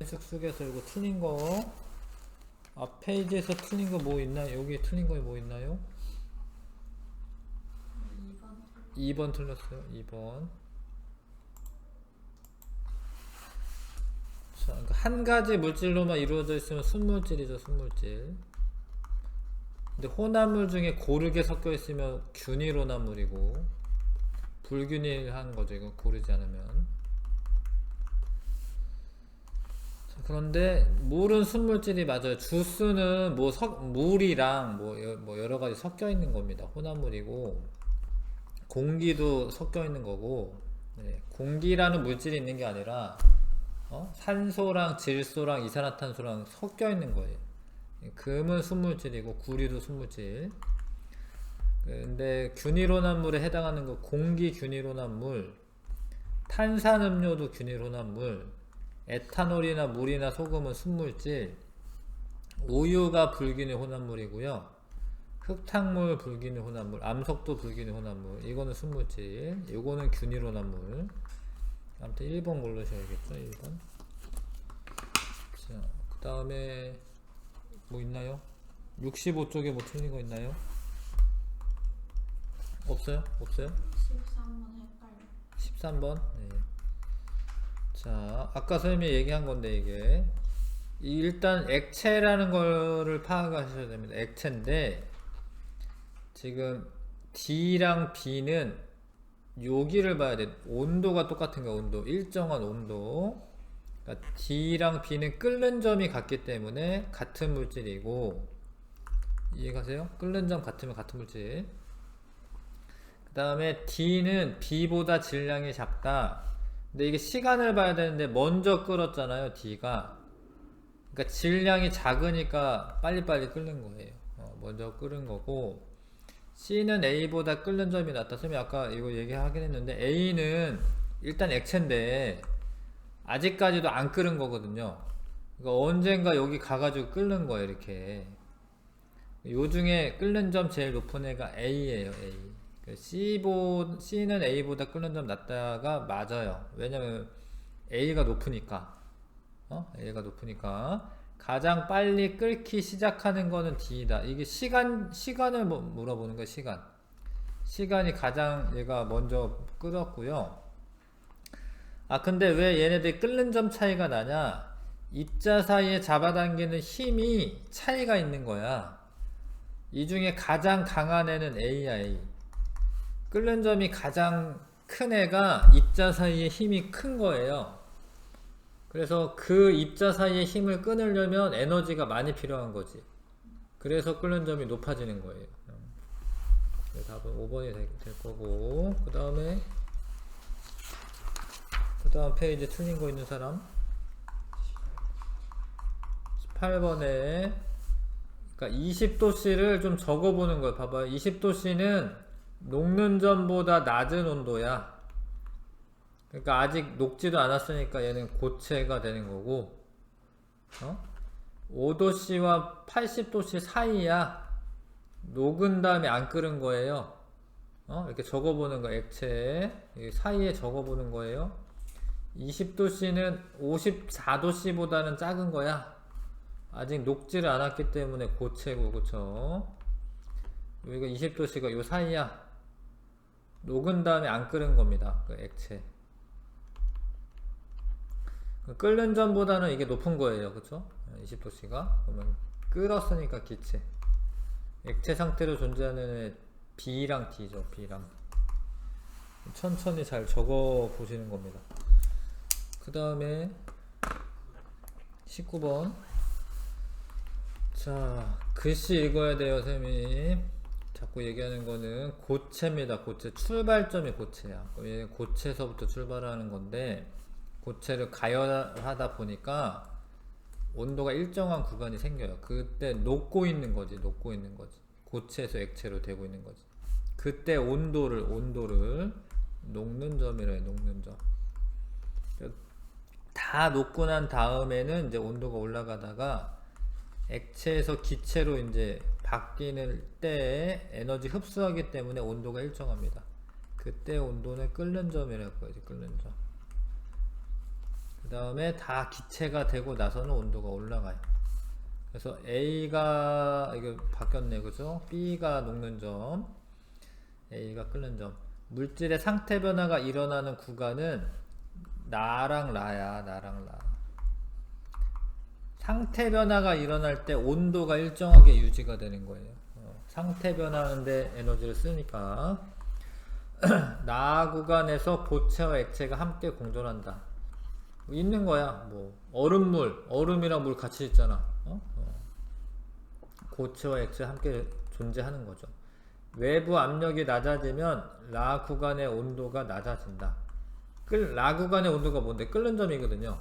쑥쑥해서 이거 틀린 거 앞 페이지에서 틀린 거 뭐 있나요? 여기 틀린 거 뭐 있나요? 2번 틀렸어요. 2번. 자, 그러니까 한 가지 물질로만 이루어져 있으면 순물질이죠. 순물질. 근데 혼합물 중에 고르게 섞여 있으면 균일 혼합물이고 불균일한 거죠. 이거 고르지 않으면. 그런데 물은 순물질이 맞아요. 주스는 뭐 물이랑 뭐 여러 가지 섞여 있는 겁니다. 혼합물이고 공기도 섞여 있는 거고. 네, 공기라는 물질이 있는 게 아니라 산소랑 질소랑 이산화탄소랑 섞여 있는 거예요. 금은 순물질이고 구리도 순물질. 근데 균일혼합물에 해당하는 거 공기 균일혼합물, 탄산음료도 균일혼합물, 에탄올이나 물이나 소금은 순물질, 우유가 불균일 혼합물이고요. 흙탕물 불균일 혼합물, 암석도 불균일 혼합물. 이거는 순물질. 이거는 균일 혼합물. 아무튼 1번 고르셔야겠죠. 1번. 자, 그 다음에 뭐 있나요? 65쪽에 뭐 틀린 거 있나요? 없어요? 없어요? 13번 헷갈려. 13번? 네. 자, 아까 선생님이 얘기한 건데 이게 일단 액체라는 거를 파악하셔야 됩니다. 액체인데 지금 D랑 B는 여기를 봐야 돼. 온도가 똑같은 거. 온도. 일정한 온도. 그러니까 D랑 B는 끓는 점이 같기 때문에 같은 물질이고, 이해가세요? 끓는 점 같으면 같은 물질. 그 다음에 D는 B보다 질량이 작다. 근데 이게 시간을 봐야 되는데 먼저 끓었잖아요. D가. 그러니까 질량이 작으니까 빨리빨리 끓는 거예요. 먼저 끓은 거고, C는 A보다 끓는 점이 낮다. 선생님이 아까 이거 얘기하긴 했는데 A는 일단 액체인데 아직까지도 안 끓은 거거든요. 그러니까 언젠가 여기 가가지고 끓는 거예요. 이렇게. 요 중에 끓는 점 제일 높은 애가 A예요. A. C는 A보다 끓는 점 낮다가 맞아요. 왜냐면 A가 높으니까. A가 높으니까. 가장 빨리 끓기 시작하는 거는 D다. 이게 시간을 물어보는 거예요. 시간이 가장 얘가 먼저 끓었고요. 아, 근데 왜 얘네들이 끓는 점 차이가 나냐? 입자 사이에 잡아당기는 힘이 차이가 있는 거야. 이 중에 가장 강한 애는 A야, A. 끓는 점이 가장 큰 애가 입자 사이에 힘이 큰 거예요. 그래서 그 입자 사이에 힘을 끊으려면 에너지가 많이 필요한 거지. 그래서 끓는 점이 높아지는 거예요. 답은 5번이 될 거고, 그 다음 페이지 틀린 거 있는 사람? 18번에 그러니까 20도씨를 좀 적어보는 거예요. 봐봐요. 20도씨는 녹는 점보다 낮은 온도야. 그러니까 아직 녹지도 않았으니까 얘는 고체가 되는 거고, 5도씨와 80도씨 사이야. 녹은 다음에 안 끓은 거예요. 이렇게 적어보는 거. 액체 사이에 적어보는 거예요. 20도씨는 54도씨보다는 작은 거야. 아직 녹지를 않았기 때문에 고체고, 그쵸? 여기가 20도씨가 요 사이야. 녹은 다음에 안 끓은 겁니다. 그 액체. 끓는 전보다는 이게 높은 거예요. 그쵸? 20도씨가. 그러면 끓었으니까 기체. 액체 상태로 존재하는 B랑 D죠. B랑. 천천히 잘 적어 보시는 겁니다. 그 다음에 19번. 자, 글씨 읽어야 돼요, 쌤이. 자꾸 얘기하는 거는 고체입니다. 고체. 출발점이 고체야. 얘는 고체에서부터 출발하는 건데, 고체를 가열하다 보니까 온도가 일정한 구간이 생겨요. 그때 녹고 있는 거지. 녹고 있는 거지. 고체에서 액체로 되고 있는 거지. 그때 온도를 녹는 점이라 해요. 녹는 점. 다 녹고 난 다음에는 이제 온도가 올라가다가 액체에서 기체로 이제 바뀌는 때에 에너지 흡수하기 때문에 온도가 일정합니다. 그때 온도는 끓는 점이라고 하죠. 끓는 점. 그 다음에 다 기체가 되고 나서는 온도가 올라가요. 그래서 A가 이거 바뀌었네, 그죠? B가 녹는 점, A가 끓는 점. 물질의 상태 변화가 일어나는 구간은 나랑 라야. 나랑 라. 상태 변화가 일어날 때 온도가 일정하게 유지가 되는 거예요. 상태 변화하는데 에너지를 쓰니까. 나 구간에서 고체와 액체가 함께 공존한다. 있는 거야. 뭐 얼음이랑 물 같이 있잖아. 고체와 액체 함께 존재하는 거죠. 외부 압력이 낮아지면 라 구간의 온도가 낮아진다. 라 구간의 온도가 뭔데? 끓는 점이거든요.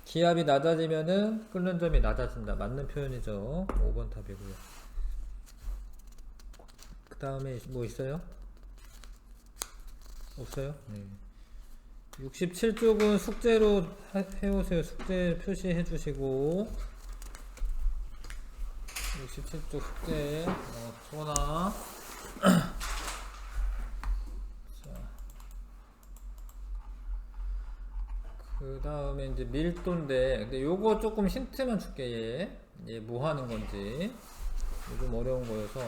기압이 낮아지면은 끓는 점이 낮아진다. 맞는 표현이죠. 5번 답이고요. 그 다음에 뭐 있어요? 없어요? 네. 67쪽은 숙제로 해오세요. 숙제 표시해 주시고 67쪽 숙제 소나 그 다음에 이제 밀도인데 근데 요거 조금 힌트만 줄게. 얘 뭐 하는 건지 좀 어려운 거여서.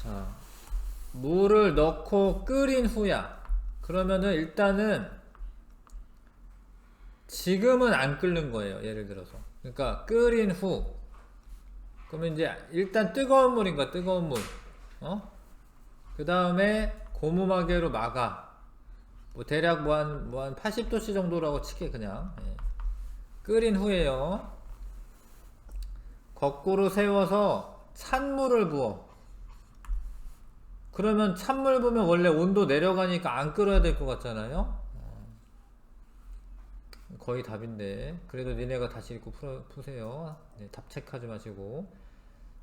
자, 물을 넣고 끓인 후야. 그러면은 일단은 지금은 안 끓는 거예요. 예를 들어서. 그러니까 끓인 후. 그러면 이제 일단 뜨거운 물인가? 뜨거운 물. 그 다음에 고무마개로 막아. 뭐 대략 뭐 한 80도씨 정도라고 칠게 그냥. 예. 끓인 후에요. 거꾸로 세워서 찬물을 부어. 그러면 찬물 부으면 원래 온도 내려가니까 안 끓어야 될 것 같잖아요. 거의 답인데 그래도 니네가 다시 읽고 푸세요. 네, 답 체크하지 마시고.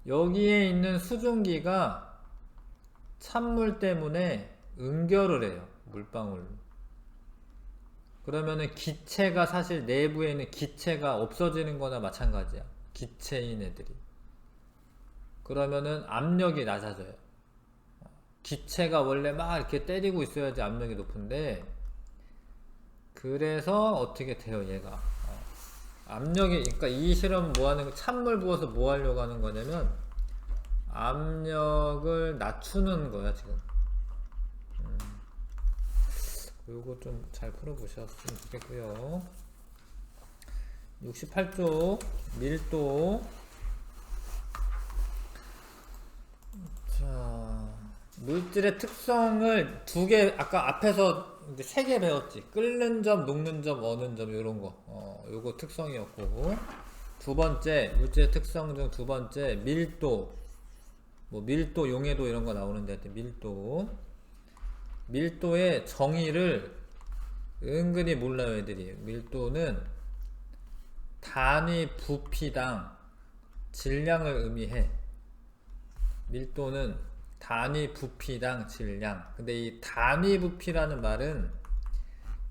여기에 있는 수증기가 찬물 때문에 응결을 해요. 물방울. 그러면은 기체가 사실 내부에 있는 기체가 없어지는 거나 마찬가지야. 기체인 애들이. 그러면은 압력이 낮아져요. 기체가 원래 막 이렇게 때리고 있어야지 압력이 높은데 그래서 어떻게 돼요 얘가. 압력이, 그러니까 이 실험 뭐 하는 거, 찬물 부어서 뭐 하려고 하는 거냐면 압력을 낮추는 거야 지금. 요거 좀 잘 풀어보셨으면 좋겠고요. 68쪽 밀도. 자, 물질의 특성을 두 개, 아까 앞에서 이제 세 개 배웠지. 끓는 점, 녹는 점, 어는 점, 요런 거. 요거 특성이었고. 두 번째, 물질의 특성 중 두 번째, 밀도. 뭐, 밀도, 용해도 이런 거 나오는데, 하여튼 밀도. 밀도의 정의를 은근히 몰라요, 애들이. 밀도는 단위 부피당 질량을 의미해. 밀도는 단위 부피당 질량. 근데 이 단위 부피라는 말은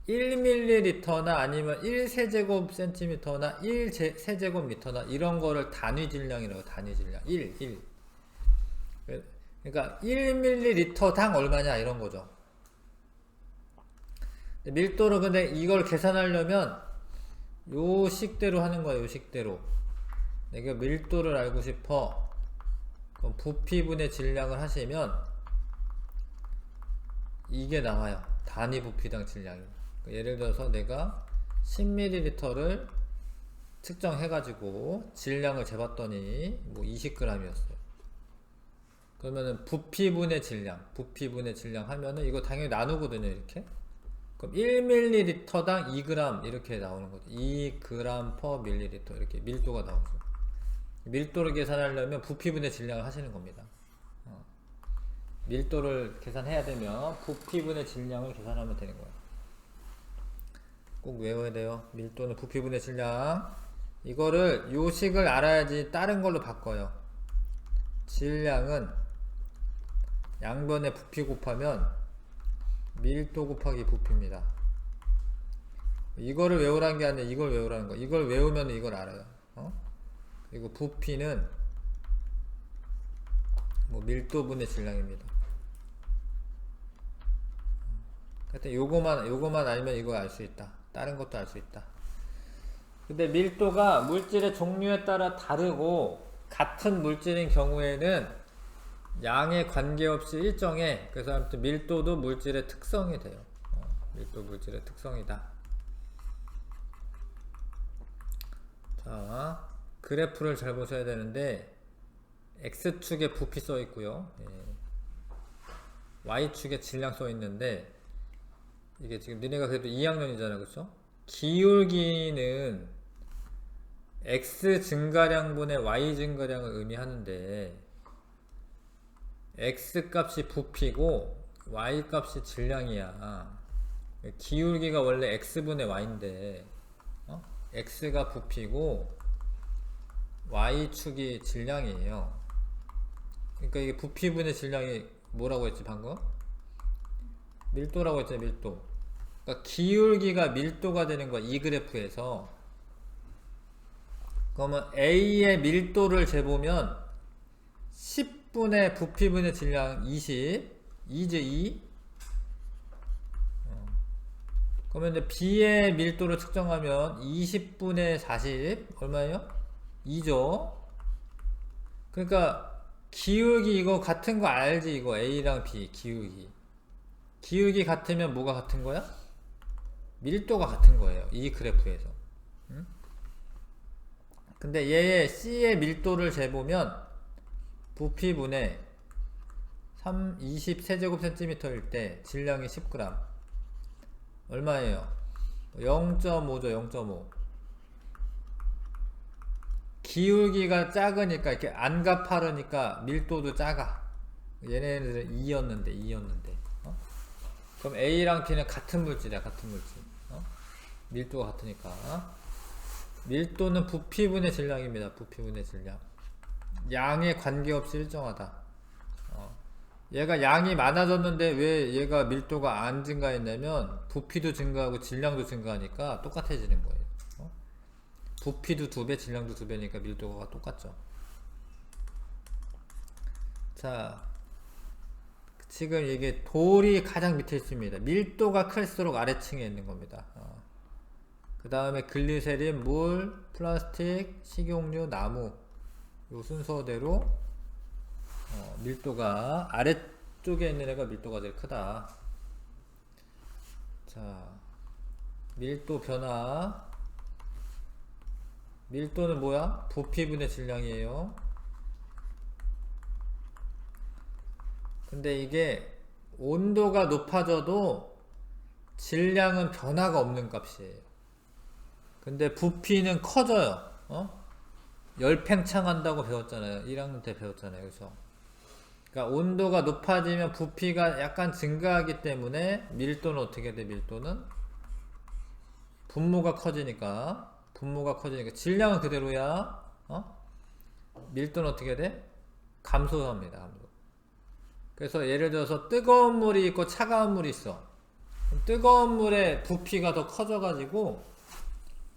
1ml나 아니면 1세제곱cm나 1세제곱미터나 이런 거를 단위 질량이라고. 단위 질량 1. 그러니까 1ml당 얼마냐 이런 거죠. 밀도를 근데 이걸 계산하려면 요 식대로 하는 거야. 요 식대로. 내가 밀도를 알고 싶어. 그럼 부피분의 질량을 하시면 이게 나와요. 단위 부피당 질량이. 예를 들어서 내가 10ml를 측정해가지고 질량을 재봤더니 뭐 20g이었어요. 그러면은 부피분의 질량 하면은 이거 당연히 나누거든요, 이렇게. 그럼 1ml당 2g 이렇게 나오는 거죠. 2g per ml 이렇게 밀도가 나오죠. 밀도를 계산하려면 부피분의 질량을 하시는 겁니다. 밀도를 계산해야 되면 부피분의 질량을 계산하면 되는 거예요. 꼭 외워야 돼요. 밀도는 부피분의 질량. 이거를 요식을 알아야지 다른 걸로 바꿔요. 질량은 양변의 부피 곱하면 밀도 곱하기 부피입니다. 이거를 외우라는 게 아니라 이걸 외우라는 거. 이걸 외우면 이걸 알아요. 그리고 부피는 뭐 밀도분의 질량입니다. 하여튼 요거만 알면 이거 알 수 있다. 다른 것도 알 수 있다. 근데 밀도가 물질의 종류에 따라 다르고 같은 물질인 경우에는 양에 관계없이 일정해. 그래서 아무튼 밀도도 물질의 특성이 돼요. 밀도 물질의 특성이다. 자, 그래프를 잘 보셔야 되는데 X축에 부피 써 있고요. Y축에 질량 써 있는데 이게 지금 니네가 그래도 2학년이잖아, 그쵸? 기울기는 X 증가량분의 Y 증가량을 의미하는데 X 값이 부피고 Y 값이 질량이야. 기울기가 원래 X분의 Y인데 X가 부피고 Y축이 질량이에요. 그러니까 이게 부피분의 질량이 뭐라고 했지 방금? 밀도라고 했잖아요. 밀도. 그러니까 기울기가 밀도가 되는 거야, 이 그래프에서. 그러면 A의 밀도를 재보면 10분의 부피분의 질량 20, 2죠 2. 그러면 이제 B의 밀도를 측정하면 20분의 40 얼마예요? 2죠. 그러니까 기울기 이거 같은 거 알지? 이거 A랑 B 기울기 같으면 뭐가 같은 거야? 밀도가 같은 거예요, 이 그래프에서. 근데 얘의 C의 밀도를 재보면 부피분의 20세제곱cm일 때 질량이 10g 얼마예요? 0.5죠. 0.5. 기울기가 작으니까 이렇게 안가파르니까 밀도도 작아. 얘네들은 2였는데 그럼 A랑 B는 같은 물질이야. 같은 물질. 밀도가 같으니까. 밀도는 부피분의 질량입니다. 부피분의 질량. 양에 관계없이 일정하다. 얘가 양이 많아졌는데 왜 얘가 밀도가 안 증가했냐면 부피도 증가하고 질량도 증가하니까 똑같아지는 거예요. 부피도 2배, 질량도 2배니까 밀도가 똑같죠. 자, 지금 이게 돌이 가장 밑에 있습니다. 밀도가 클수록 아래층에 있는 겁니다. 그 다음에 글리세린, 물, 플라스틱, 식용유, 나무 요 순서대로 밀도가 아래쪽에 있는 애가 밀도가 제일 크다. 자, 밀도 변화. 밀도는 뭐야? 부피분의 질량이에요. 근데 이게 온도가 높아져도 질량은 변화가 없는 값이에요. 근데 부피는 커져요. 열팽창한다고 배웠잖아요. 1학년 때 배웠잖아요. 그래서 그러니까 온도가 높아지면 부피가 약간 증가하기 때문에 밀도는 어떻게 돼? 밀도는 분모가 커지니까 질량은 그대로야. 밀도는 어떻게 돼? 감소합니다. 감소. 그래서 예를 들어서 뜨거운 물이 있고 차가운 물이 있어. 뜨거운 물의 부피가 더 커져가지고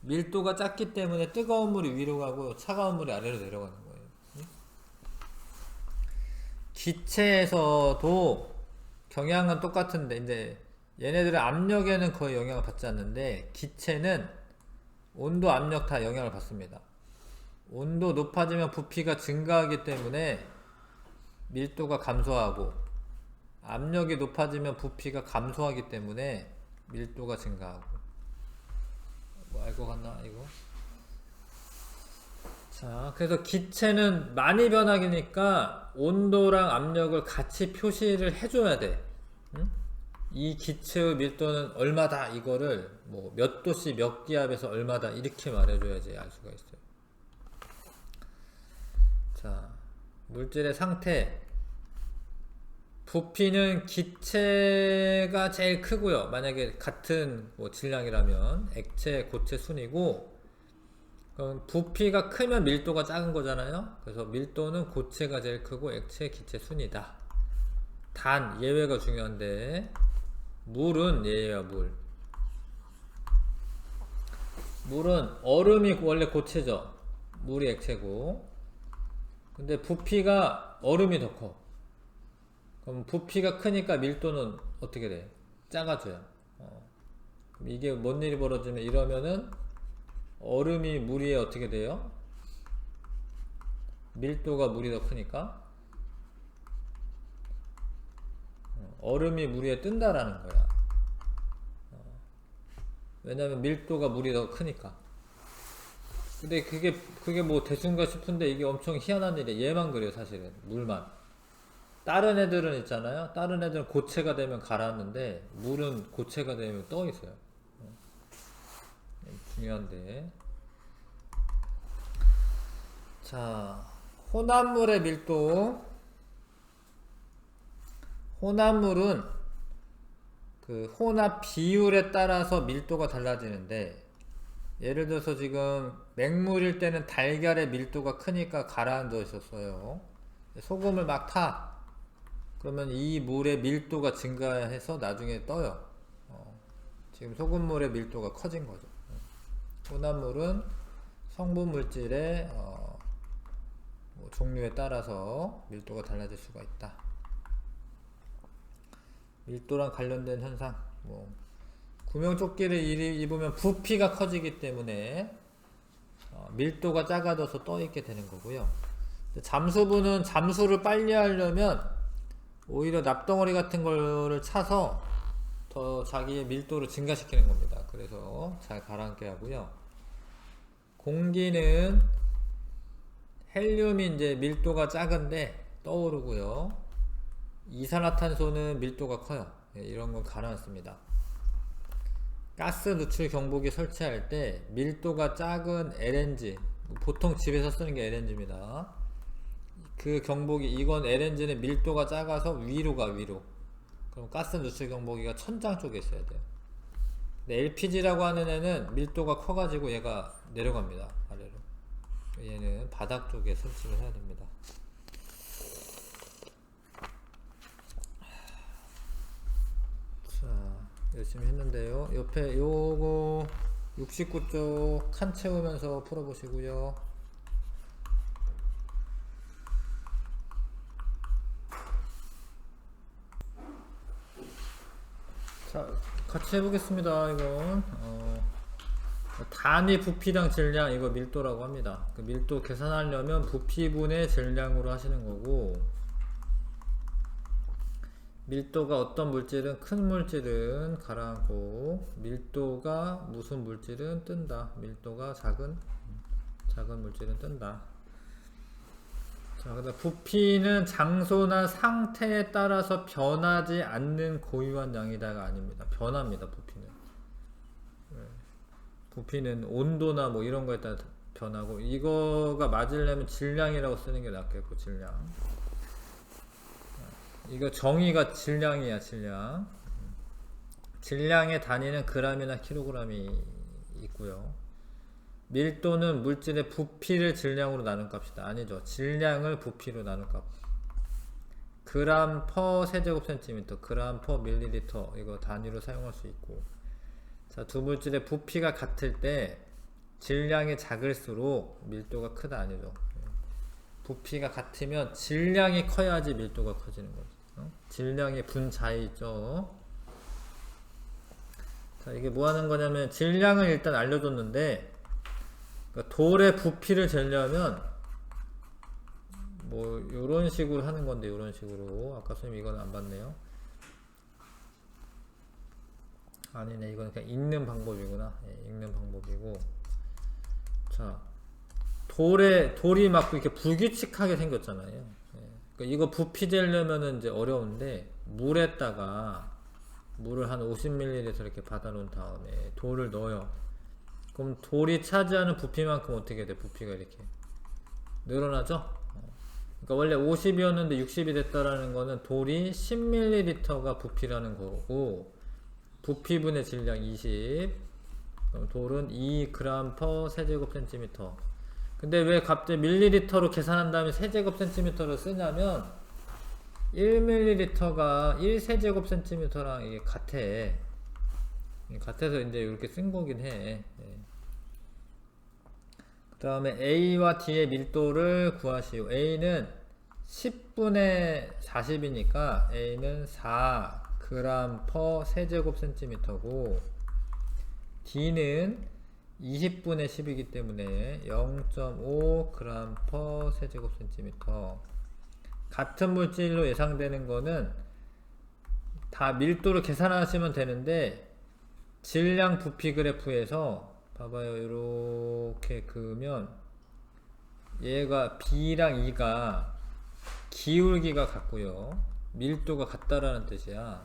밀도가 작기 때문에 뜨거운 물이 위로 가고 차가운 물이 아래로 내려가는 거예요. 기체에서도 경향은 똑같은데 이제 얘네들은 압력에는 거의 영향을 받지 않는데 기체는 온도, 압력 다 영향을 받습니다. 온도 높아지면 부피가 증가하기 때문에 밀도가 감소하고 압력이 높아지면 부피가 감소하기 때문에 밀도가 증가하고. 뭐 알 것 같나 이거? 자, 그래서 기체는 많이 변하니까 온도랑 압력을 같이 표시를 해줘야 돼. 응? 이 기체의 밀도는 얼마다, 이거를 뭐 몇 도씨 몇 기압에서 얼마다 이렇게 말해줘야지 알 수가 있어요. 자, 물질의 상태. 부피는 기체가 제일 크고요. 만약에 같은 뭐 질량이라면 액체, 고체, 순이고, 그럼 부피가 크면 밀도가 작은 거잖아요. 그래서 밀도는 고체가 제일 크고 액체, 기체, 순이다. 단 예외가 중요한데, 물은 예외야. 물은 얼음이 원래 고체죠. 물이 액체고. 근데 부피가 얼음이 더 커. 그럼 부피가 크니까 밀도는 어떻게 돼? 작아져요. 그럼 이게 뭔 일이 벌어지면, 이러면은 얼음이 물 위에 어떻게 돼요? 밀도가 물이 더 크니까 얼음이 물 위에 뜬다라는 거야. 왜냐면 밀도가 물이 더 크니까. 근데 그게 뭐 대수인가 싶은데 이게 엄청 희한한 일이야. 얘만 그래요, 사실은. 물만. 다른 애들은 있잖아요. 다른 애들은 고체가 되면 가라앉는데 물은 고체가 되면 떠 있어요. 중요한데. 자, 혼합물의 밀도. 혼합물은 그 혼합 비율에 따라서 밀도가 달라지는데, 예를 들어서 지금 맹물일 때는 달걀의 밀도가 크니까 가라앉아 있었어요. 소금을 막 타. 그러면 이 물의 밀도가 증가해서 나중에 떠요. 지금 소금물의 밀도가 커진 거죠. 혼합물은 성분 물질의 뭐 종류에 따라서 밀도가 달라질 수가 있다. 밀도랑 관련된 현상, 뭐 구명조끼를 입으면 부피가 커지기 때문에 밀도가 작아져서 떠 있게 되는 거고요. 잠수부는 잠수를 빨리 하려면 오히려 납덩어리 같은 거를 차서 더 자기의 밀도를 증가시키는 겁니다. 그래서 잘 가라앉게 하고요. 공기는 헬륨이 이제 밀도가 작은데 떠오르고요. 이산화탄소는 밀도가 커요. 이런 건 가라앉습니다. 가스 누출 경보기 설치할 때 밀도가 작은 LNG, 보통 집에서 쓰는 게 LNG입니다. 그 경보기, 이건 LNG는 밀도가 작아서 위로 가, 위로. 그럼 가스 누출 경보기가 천장 쪽에 있어야 돼요. 근데 LPG라고 하는 애는 밀도가 커가지고 얘가 내려갑니다, 아래로. 얘는 바닥 쪽에 설치를 해야 됩니다. 자, 열심히 했는데요. 옆에 요거 69쪽 칸 채우면서 풀어보시고요. 자, 같이 해보겠습니다. 이건 단위 부피당 질량, 이거 밀도라고 합니다. 그 밀도 계산하려면 부피분의 질량으로 하시는 거고, 밀도가 어떤 물질은, 큰 물질은 가라앉고, 밀도가 무슨 물질은 뜬다. 밀도가 작은 물질은 뜬다. 자, 그다음 부피는 장소나 상태에 따라서 변하지 않는 고유한 양이다가 아닙니다. 변합니다. 부피는 온도나 뭐 이런 거에 따라 변하고, 이거가 맞으려면 질량이라고 쓰는 게 낫겠고, 질량. 이거 정의가 질량이야, 질량. 질량의 단위는 g이나 kg이 있고요. 밀도는 물질의 부피를 질량으로 나눈 값이다. 아니죠. 질량을 부피로 나눈 값. g/cm, g/ml, 이거 단위로 사용할 수 있고. 자, 두 물질의 부피가 같을 때 질량이 작을수록 밀도가 크다, 아니죠. 부피가 같으면 질량이 커야지 밀도가 커지는 거죠. 질량의 분자에 있죠. 자, 이게 뭐 하는 거냐면, 질량을 일단 알려줬는데, 그러니까 돌의 부피를 재려면 뭐 요런 식으로 하는 건데, 요런 식으로. 아까 선생님 이건 안 봤네요. 아니네, 이건 그냥 읽는 방법이구나. 예, 읽는 방법이고. 자, 돌이 막 이렇게 불규칙하게 생겼잖아요. 예, 그러니까 이거 부피되려면은 이제 어려운데, 물에다가 물을 한 50ml 이렇게 받아놓은 다음에 돌을 넣어요. 그럼 돌이 차지하는 부피만큼 어떻게 돼? 부피가 이렇게 늘어나죠? 그러니까 원래 50이었는데 60이 됐다라는 거는 돌이 10ml가 부피라는 거고, 부피분의 질량 20, 그럼 돌은 2g/cm 세제곱센티미터. 근데 왜 갑자기 밀리리터로 계산한 다음에 세제곱센티미터를 쓰냐면 1ml가 1세제곱센티미터랑 이게 같아서 이제 이렇게 쓴 거긴 해. 그 다음에 A와 D의 밀도를 구하시오. A는 10분의 40이니까 A는 4g/cm 세제곱센티미터고, D는 20분의 10이기 때문에 0.5g/cm 세제곱센티미터. 같은 물질로 예상되는 거는 다 밀도를 계산하시면 되는데, 질량 부피 그래프에서 봐봐요. 이렇게 그으면 얘가 B랑 E가 기울기가 같고요, 밀도가 같다라는 뜻이야.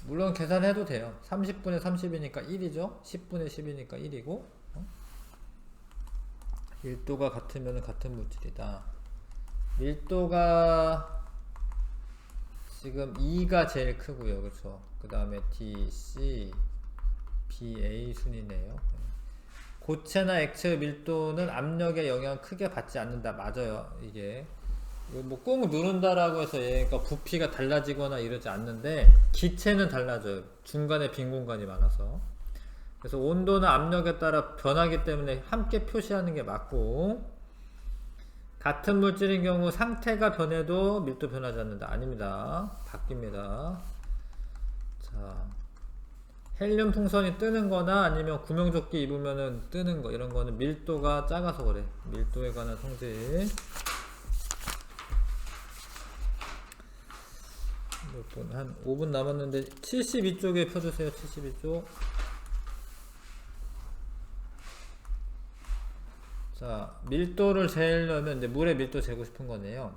물론 계산해도 돼요. 30분의 30이니까 1이죠 10분의 10이니까 1이고, 밀도가 같으면 같은 물질이다. 밀도가 지금 E가 제일 크고요, 그쵸? 그 다음에 D, C, B, A 순이네요. 고체나 액체의 밀도는 압력의 영향을 크게 받지 않는다. 맞아요. 이게 뭐 꾹 누른다라고 해서 얘가 부피가 달라지거나 이러지 않는데, 기체는 달라져요. 중간에 빈 공간이 많아서. 그래서 온도나 압력에 따라 변하기 때문에 함께 표시하는 게 맞고, 같은 물질인 경우 상태가 변해도 밀도 변하지 않는다. 아닙니다. 바뀝니다. 자, 헬륨 풍선이 뜨는 거나 아니면 구명조끼 입으면은 뜨는 거, 이런 거는 밀도가 작아서 그래. 밀도에 관한 성질. 몇 분? 한 5분 남았는데 72쪽에 펴주세요. 72쪽. 자, 밀도를 재려면 이제 물의 밀도 재고 싶은 거네요.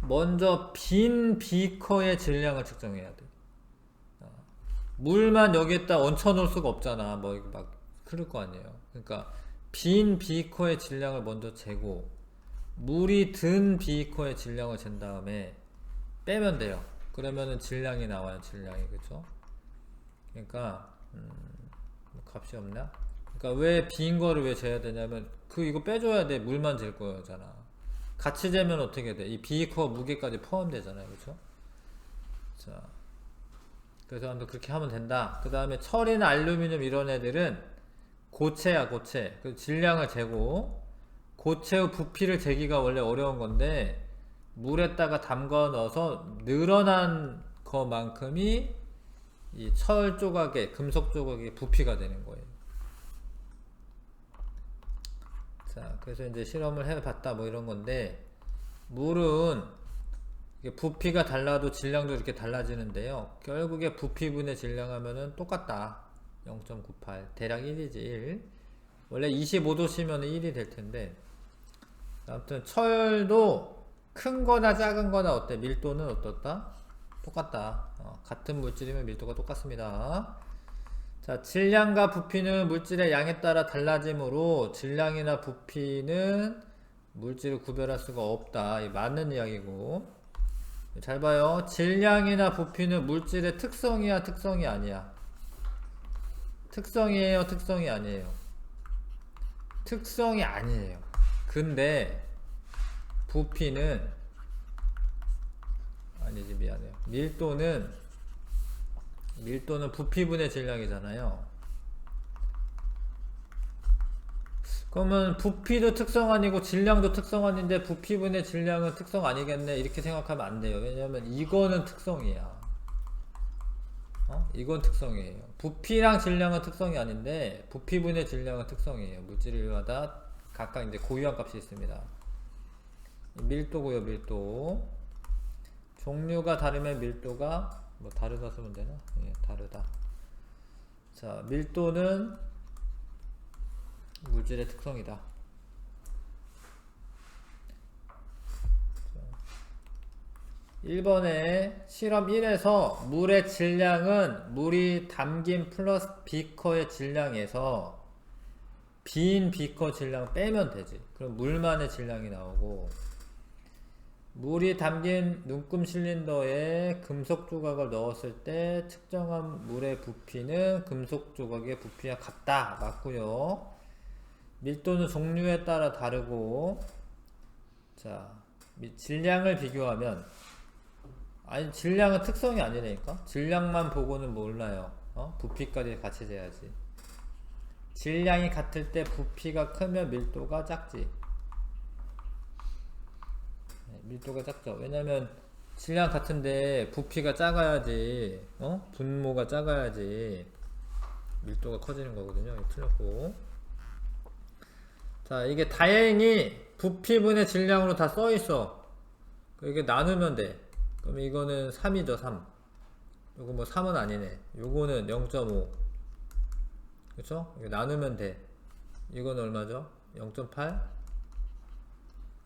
먼저 빈 비커의 질량을 측정해야 돼. 물만 여기에다 얹혀 놓을 수가 없잖아. 뭐 막 흐를 거 아니에요. 그러니까 빈 비커의 질량을 먼저 재고, 물이 든 비커의 질량을 잰 다음에 빼면 돼요. 그러면은 질량이 나와요. 질량이. 그쵸? 그러니까 값이 없나? 그러니까 왜 빈 거를 왜 재야 되냐면, 이거 빼줘야 돼. 물만 잴 거잖아. 같이 재면 어떻게 돼? 이 비커 무게까지 포함되잖아요. 그쵸? 자, 그래서 아무튼 그렇게 하면 된다. 그 다음에 철이나 알루미늄 이런 애들은 고체야, 고체. 그 질량을 재고, 고체의 부피를 재기가 원래 어려운 건데, 물에다가 담가 넣어서 늘어난 것만큼이 이 철 조각의, 금속 조각의 부피가 되는 거예요. 자, 그래서 이제 실험을 해봤다 뭐 이런 건데, 물은 부피가 달라도 질량도 이렇게 달라지는데요. 결국에 부피분의 질량 하면은 똑같다. 0.98. 대략 1이지, 1. 원래 25도씨면 1이 될 텐데, 아무튼 철도 큰 거나 작은 거나 어때? 밀도는 어떻다? 똑같다. 같은 물질이면 밀도가 똑같습니다. 자, 질량과 부피는 물질의 양에 따라 달라지므로 질량이나 부피는 물질을 구별할 수가 없다. 이 맞는 이야기고. 잘 봐요. 질량이나 부피는 물질의 특성이야, 특성이 아니야? 특성이에요, 특성이 아니에요? 특성이 아니에요. 근데 부피는, 아니지, 미안해요. 밀도는 부피분의 질량이잖아요. 그러면 부피도 특성 아니고 질량도 특성 아닌데 부피분의 질량은 특성 아니겠네, 이렇게 생각하면 안 돼요. 왜냐면 이거는 특성이야. 이건 특성이에요. 부피랑 질량은 특성이 아닌데 부피분의 질량은 특성이에요. 물질마다 각각 이제 고유한 값이 있습니다. 밀도고요, 밀도. 종류가 다르면 밀도가 뭐 다르다 쓰면 되나? 예, 다르다. 자, 밀도는 물질의 특성이다. 1번에 실험 1에서 물의 질량은 물이 담긴 플러스 비커의 질량에서 빈 비커 질량 빼면 되지. 그럼 물만의 질량이 나오고, 물이 담긴 눈금 실린더에 금속 조각을 넣었을 때 측정한 물의 부피는 금속 조각의 부피와 같다. 맞고요. 밀도는 종류에 따라 다르고, 자, 질량을 비교하면, 아니 질량은 특성이 아니라니까. 질량만 보고는 몰라요. 부피까지 같이 재야지. 질량이 같을 때 부피가 크면 밀도가 작지. 밀도가 작죠. 왜냐면 질량 같은데 부피가 작아야지, 분모가 작아야지 밀도가 커지는 거거든요. 이거 틀렸고. 자, 이게 다행히 부피분의 질량으로 다 써있어. 이게 나누면 돼. 그럼 이거는 3이죠. 3. 요거 뭐 3은 아니네. 요거는 0.5. 그쵸? 이거 나누면 돼. 이건 얼마죠? 0.8.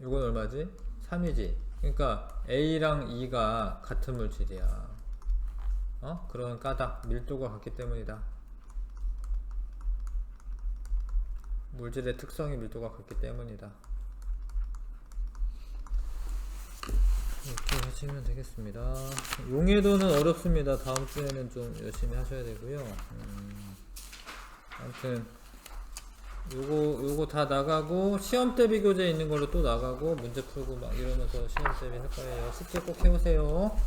요건 얼마지? 3이지. 그러니까 A랑 E가 같은 물질이야. 그런 까닭. 밀도가 같기 때문이다. 물질의 특성이 밀도가 같기 때문이다. 이렇게 하시면 되겠습니다. 용해도는 어렵습니다. 다음 주에는 좀 열심히 하셔야 되고요. 아무튼 요거 다 나가고, 시험대 비교재 있는 걸로 또 나가고, 문제 풀고 막 이러면서 시험대 할 거예요. 숙제 꼭 해오세요.